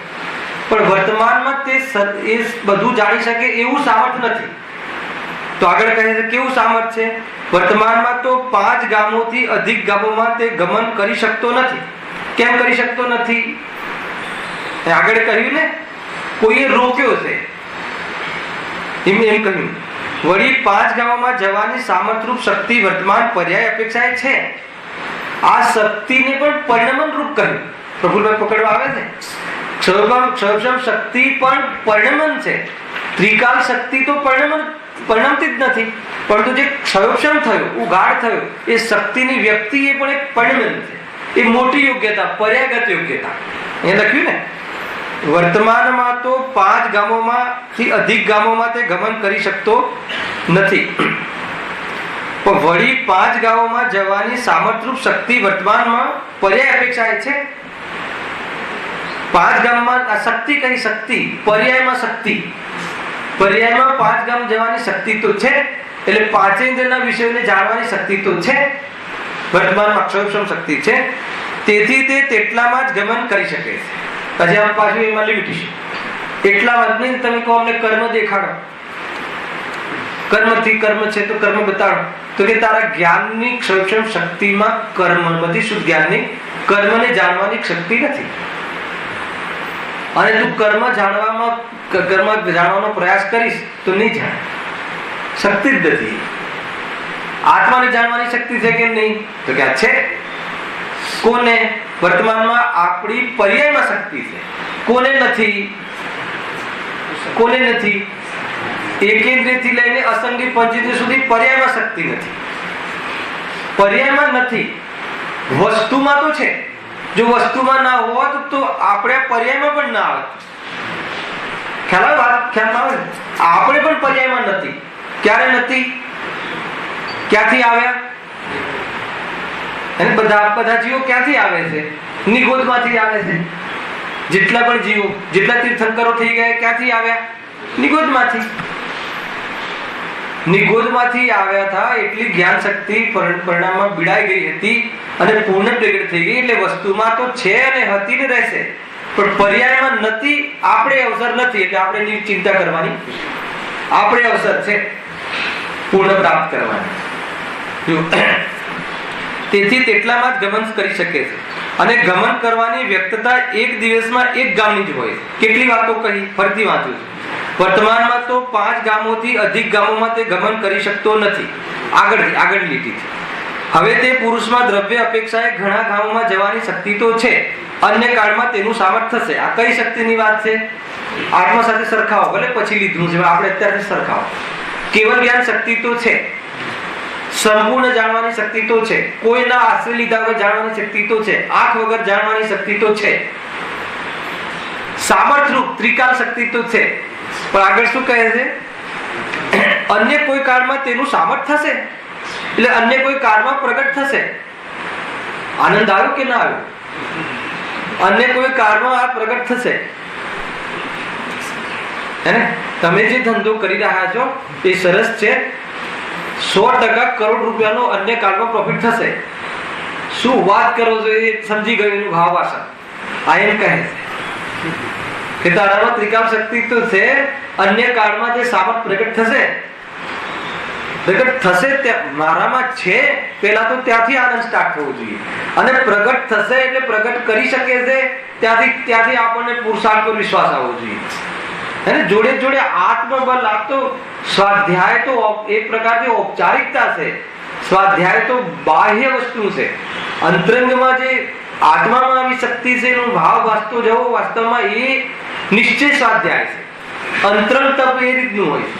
પણ વર્તમાનમાં તે એ બધું જાણી શકે એવું સામર્થ્ય નથી. તો આગળ કહે છે કેવું સામર્થ્ય છે? વર્તમાનમાં તો 5 ગામોથી અધિક ગામોમાં તે ગમન કરી શકતો નથી. કેમ કરી શકતો નથી? આગળ કહ્યું ને, કોઈએ રોક્યો છે એમ કહ્યું. વળી 5 ગામોમાં જવાની સામર્થ્યરૂપ શક્તિ વર્તમાન પર્યાય અપેક્ષાએ છે. આ શક્તિને પણ પરિણમન રૂપ કહ્યું. પ્રફુલભાઈ પકડવા આવે છે. ક્ષોભક્ષમ શક્તિ પણ પરિણમન છે. ત્રિકાલ શક્તિ તો પરિણમતી જ નથી, પરંતુ જે ક્ષોભક્ષમ થયો, ઉગાડ થયો, એ શક્તિની વ્યક્તિ એ પણ એક પરિણમન છે. એ મોટી યોગ્યતા, પર્યાયગત યોગ્યતા. એ લખ્યું ને, વર્તમાનમાં તો 5 ગામોમાંથી અધિક ગામોમાં તે ગમન કરી શકતો નથી. પણ વળી 5 ગામોમાં જવાની સામર્થ્યરૂપ શક્તિ વર્તમાનમાં પર્યાય અપેક્ષાએ છે. 5 ગામમાં આ શક્તિ, કઈ શક્તિ? પર્યાયમાં શક્તિ. પર્યાયમાં 5 ગામ જવાની શક્તિ તો છે, એટલે પાંચેન્દ્રના વિષયોને જાણવાની શક્તિ તો છે, વર્તમાનમાં અક્ષરક્ષમ શક્તિ છે, તેથી તે તેટલામાં જ ગમન કરી શકે છે. પછી આમ પાછું એમાં લિમિટેશન, એટલા વાત નહીં તમે કહો અમને કર્મ દેખાડો, કર્મથી કર્મ છે તો કર્મ બતાડો, તો કે તારા જ્ઞાનની અક્ષરક્ષમ શક્તિમાં કર્મમાંથી શુદ્ધ જ્ઞાનની કર્મને જાણવાની શક્તિ નથી, અને તું કર્મ જાણવાનો પ્રયાસ કરીશ તો નહીં જાણે, શક્તિ જ નથી. આત્માને જાણવાની શક્તિ છે કે નહીં, તો કે છે. કોને? વર્તમાનમાં આપણી પર્યાયમાં શક્તિ છે. કોને નથી? કોને નથી? એકેન્દ્રિયથી લઈને અસંગી પંચેન્દ્રિય સુધી પર્યાયમાં શક્તિ નથી. પર્યાયમાં નથી, વસ્તુમાં તો છે. જો વસ્તુમાં ના હોત તો આપણે પર્યાયમાં પણ ના આવત. ખ્યાલમાં આવે? આપણે પણ પર્યાયમાં નથી. ક્યારે નથી? ક્યાંથી આવ્યા? અને બધા જીવો ક્યાંથી આવે છે? નિગોદમાંથી આવે છે. જેટલા પણ જીવો, જેટલા તીર્થંકરો થઈ ગયા ક્યાંથી આવ્યા? નિગોદમાંથી. નિગોદમાંથી આવ્યા હતા, એટલી જ્ઞાન શક્તિ પરિણામમાં બિડાઈ ગઈ હતી અને પૂર્ણ પ્રગટ થઈ ગઈ. એટલે વસ્તુમાં તો છે અને હતી ને રહેશે, પણ પર્યાયમાં નથી. આપણે અવસર નથી, એટલે આપણે ચિંતા કરવાની. આપણે અવસર છે પૂર્ણ પ્રાપ્ત કરવાની. તેથી તેટલામાં જ ગમન કરી શકે છે. અને ગમન કરવાની વ્યક્તતા એક દિવસમાં એક ગામની જ હોય. કેટલી વાતો કહી, ફરતી વાંચું છું. વર્તમાનમાં તો 5 ગામોથી અધિક ગામોમાં તે ગમન કરી શકતો નથી. આગળ લીટીથી હવે તે પુરુષમાં દ્રવ્ય અપેક્ષાએ ઘણા ગામોમાં જવાની શક્તિ તો છે, અન્ય કાળમાં તેનું સામર્થ્ય થશે. આ કઈ શક્તિની વાત છે? આત્મા સાથે સરખાવો, ભલે પછી લીધું છે, આપણે અત્યારથી સરખાવો. કેવલ જ્ઞાન શક્તિ તો છે, સંપૂર્ણ જાણવાની શક્તિ તો છે, કોઈના આશ્રય લીધા વગર જાણવાની શક્તિ તો છે, આંખ વગર જાણવાની શક્તિ તો છે, સામર્થ્યરૂપ ત્રિકાલ શક્તિ તો છે. પણ આગળ શું કહે છે? અન્ય કોઈ કાળમાં તેનું સામર્થ્ય થશે, એટલે અન્ય કોઈ કાળમાં પ્રગટ થશે. આનંદ આવ્યો કે ના આવ્યો? અન્ય કોઈ કાળમાં આ પ્રગટ થશે. હે, તમે જે ધંધો કરી રહ્યા છો એ સરસ છે. 100% કરોડ રૂપિયાનો અન્ય કાળમાં પ્રોફિટ થશે. શું વાત કરો છો? એ સમજી ગયો એનું ભાવ ભાષા. આ એમ કહે છે કે તારામાં ત્રિકાલ શક્તિ તો છે, અન્ય કાળમાં જે સામર્થ્ય પ્રગટ થશે મારામાં છે. પેલા તો ત્યાંથી આનંદ સ્ટાર્ટ થવો જોઈએ, અને પ્રગટ થશે એટલે પ્રગટ કરી શકે છે ત્યાંથી આપણને પુરુષાર્થ પર વિશ્વાસ આવવો જોઈએ. અને જોડે જોડે આત્મબળ આપતો સ્વાધ્યાય તો એક પ્રકારની ઔપચારિકતા છે. સ્વાધ્યાય તો બાહ્ય વસ્તુ છે. અંતરંગમાં જે આત્મામાં આવી શક્તિ છે એનો ભાવ વાસ્તો જવો વાસ્તવમાં એ નિશ્ચય સ્વાધ્યાય છે. અંતરંગ તપ એ રીતનું હોય છે.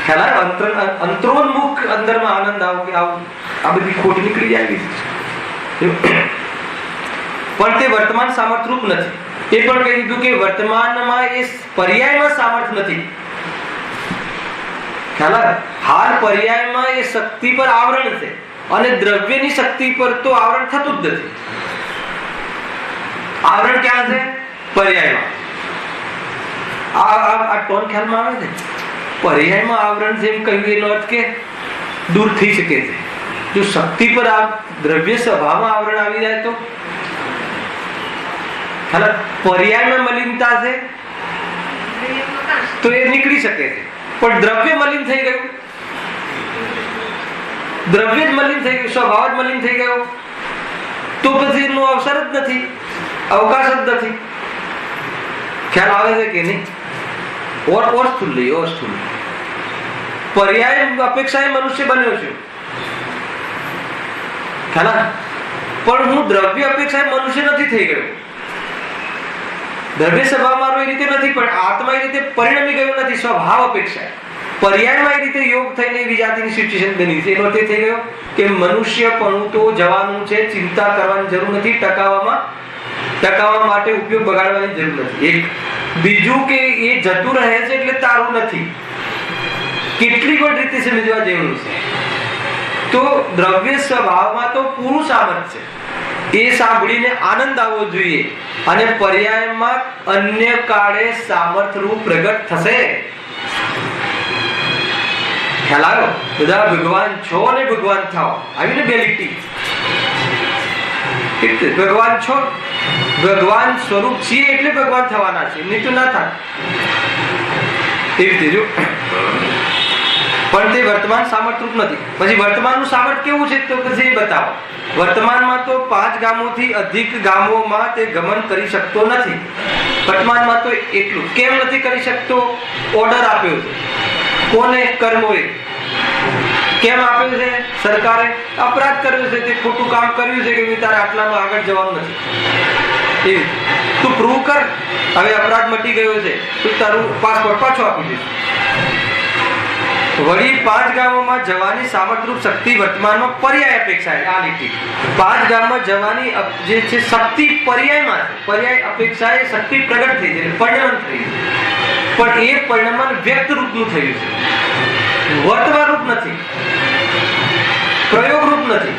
ખ્યાલ આવે? અંતરોન્મુખ અંદરમાં આનંદ આવું આ બધી ખોટ નીકળી જાય. પણ તે વર્તમાન સામર્થ્યરૂપ નથી. એ પણ કહી દીધું કે વર્તમાનમાં એ પર્યાયમાં સામર્થ્ય નથી. ખ્યાલ આવે? હાલ પર્યાયમાં એ શક્તિ પર આવરણ છે, અને દ્રવ્યની શક્તિ પર તો આવરણ થતું જ નથી. આવરણ ક્યાં છે? પર્યાયમાં. આ ટોન ખ્યાલમાં આવે છે? પર્યાયમાં આવરણ જેમ કહ્યું એનો અર્થ કે દૂર થઈ શકે છે. જો શક્તિ પર આ દ્રવ્ય સ્વભાવમાં આવરણ આવી જાય તો પર્યાયમાં મલિનતા છે તો એ નીકળી શકે છે. પણ દ્રવ્ય મલિન થઈ ગયું, દ્રવ્ય જ મલિન થઈ ગયું, સ્વભાવ જ મલિન થઈ ગયો, તો પછી એનો અવસર જ નથી, અવકાશ જ નથી. ખ્યાલ આવે છે કે નહીં? ઓર સ્થૂલ પર્યાય અપેક્ષાએ મનુષ્ય બન્યો છું. ખ્યાલ આવે? પણ હું દ્રવ્ય અપેક્ષાએ મનુષ્ય નથી થઈ ગયો. દ્રવ્ય સ્વભાવ મારો એ રીતે નથી, પણ આત્મા એ રીતે પરિણમી ગયો નથી. સ્વભાવ અપેક્ષા પર્યાયમાં એ રીતે યોગ થઈને એવી જાતિની સિચ્યુએશન બની છે. એનો અર્થ થઈ ગયો કે મનુષ્ય પણ તો જવાનું છે, ચિંતા કરવાની જરૂર નથી, ટકાવવા માટે ઉપયોગ બગાડવાની જરૂર નથી. એક બીજું કે એ જતું રહે છે એટલે તારું નથી. કેટલી પણ રીતે સમજવા જેવું છે. તો દ્રવ્ય સ્વભાવમાં તો પૂરું સામર્થ્ય છે. એ સાંભળીને આનંદ આવવો જોઈએ અને પર્યાયમાં અન્ય કાળે સામર્થ્ય રૂપ પ્રગટ થશે. ખ્યાલ આવ્યો? બધા ભગવાન છો ને ભગવાન થાઓ, આવીને બે લીટી. ભગવાન છો, ભગવાન સ્વરૂપ છીએ એટલે ભગવાન થવાના છે, નહીં તો ના થાય. એવી રીતે જો, પણ તે વર્તમાન સામર્થ્ય રૂપ નથી. પછી વર્તમાનનું સામર્થ્ય કેવું છે તો પછી બતાવો. વર્તમાનમાં તો 5 ગામોથી અધિક ગામોમાં તે ગમન કરી શકતો નથી. વર્તમાનમાં તો એટલું. કેમ નથી કરી શકતો? ઓર્ડર આપ્યો છે. કોને? કર્મોએ. કેમ આપ્યું છે? સરકારે અપરાધ કર્યો છે, તે ખોટું કામ કર્યું છે કે તારે આટલામાં આગળ જવાનું નથી. તું પ્રૂવ કર. હવે અપરાધ મટી ગયો છે, તું તારું પાસપોર્ટ પાછો આપી દે. વળી 5 ગામોમાં જવાની સામર્થ્યરૂપ શક્તિ વર્તમાનમાં પર્યાય અપેક્ષા. આ લીટી 5 ગામમાં જવાની જે છે શક્તિ પર્યાયમાં છે. પર્યાય અપેક્ષા એ શક્તિ પ્રગટ થઈ છે, પરિણમન થયું. પણ એ પરિણમન વ્યક્ત રૂપનું થયું છે, વર્તમાન રૂપ નથી, પ્રયોગ રૂપ નથી.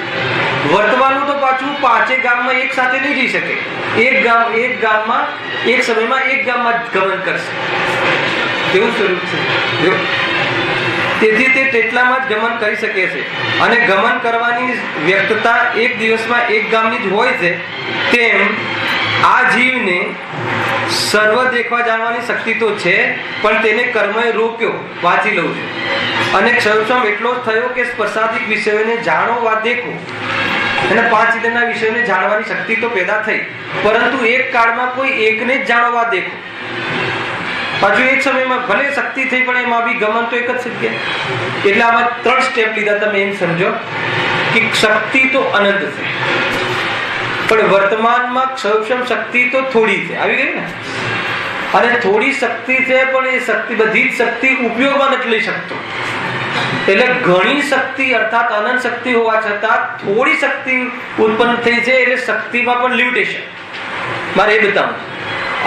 વર્તમાનનું તો પાછું 5 ગામમાં એક સાથે નહીં જઈ શકે. એક ગામમાં એક સમયમાં એક ગામમાં ગમન કરશે, એવું સ્વરૂપ છે. તેથી તે તેટલામાં જ ગમન કરી શકે છે. અને ગમન કરવાની વ્યક્તતા એક દિવસમાં એક ગામની જ હોય છે. તેમ આ જીવને સર્વ દેખવા જાણવાની શક્તિ તો છે, પણ તેને કર્મએ રોક્યો. વાંચી લઉં છું. અને ક્ષરક્ષમ એટલો જ થયો કે સ્પર્શાદિક વિષયોને જાણો વા દેખો. અને 5 ઇન્દ્રિયના વિષયોને જાણવાની શક્તિ તો પેદા થઈ, પરંતુ એક કાળમાં કોઈ એકને જ જાણવા દેખો. પાછું એક સમયમાં ભલે શક્તિ થઈ, પણ એમાં બી ગમન તો એક જ શક્ય. એટલે આમાં 3 સ્ટેપ લીધા. તમે એમ સમજો કે શક્તિ તો અનંત છે, પણ વર્તમાનમાં સક્ષમ શક્તિ તો થોડી છે. આવી ગઈ ને? અને થોડી શક્તિ છે, પણ એ શક્તિ, બધી જ શક્તિ ઉપયોગમાં નથી લઈ શકતો. એટલે ઘણી શક્તિ અર્થાત અનંત શક્તિ હોવા છતાં થોડી શક્તિ ઉત્પન્ન થઈ છે. એટલે શક્તિમાં પણ લિમિટેશન, મારે એ બતાવું.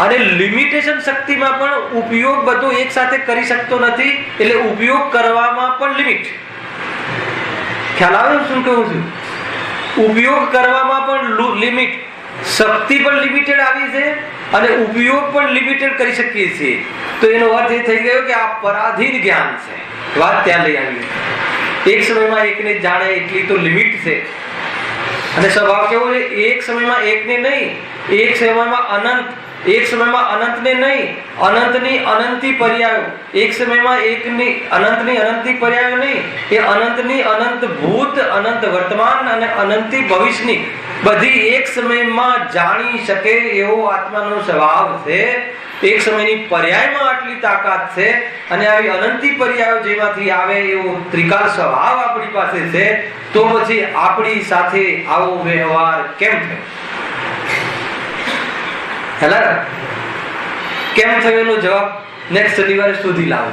અને લિમિટેશન શક્તિમાં પણ ઉપયોગ બધો એક સાથે કરી શકતો નથી. એટલે ઉપયોગ કરવામાં પણ લિમિટ. ખ્યાલ આવે શું કહું છું? ઉપયોગ કરવામાં પણ લિમિટ. શક્તિ પણ લિમિટેડ આવી છે અને ઉપયોગ પણ લિમિટેડ કરી શકીએ છીએ. તો એનો અર્થ એ થઈ ગયો કે આ પરાધીન જ્ઞાન છે. વાત ત્યાં લઈ આવી. એક સમયમાં એકને જાણે એટલી તો લિમિટ છે. અને સ્વભાવ કેવો છે? એક સમયમાં એકને નહીં, એક સમયમાં અનંત, એક સમયમાં અનંતને નહીં, અનંતની અનંતી પર્યાયો. એક સમયમાં એકની અનંતની અનંતી પર્યાયો નહીં, એ અનંતની અનંત ભૂત, અનંત વર્તમાન અને અનંતી ભવિષ્યની બધી એક સમયમાં જાણી શકે એવો આત્માનો સ્વભાવ છે. એક સમયની પર્યાયમાં આટલી તાકાત છે. અને આવી અનંતી પર્યાયો જેમાંથી આવે એવો ત્રિકાલ સ્વભાવ આપણી પાસે છે. તો પછી આપણી સાથે આવો વ્યવહાર કેમ થયો? હેલા કેમ થયો એનો જવાબ નેક્સ્ટ શનિવારે શોધી લાવો.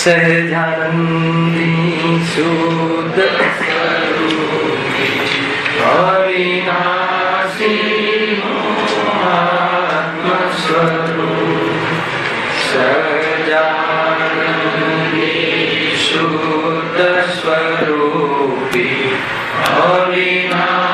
સહજાનંદી શુદ્ધ અવિનાશી આત્મ સ્વરૂપ. સહજાનંદી શુદ્ધ સ્વરૂપી અવિનાશી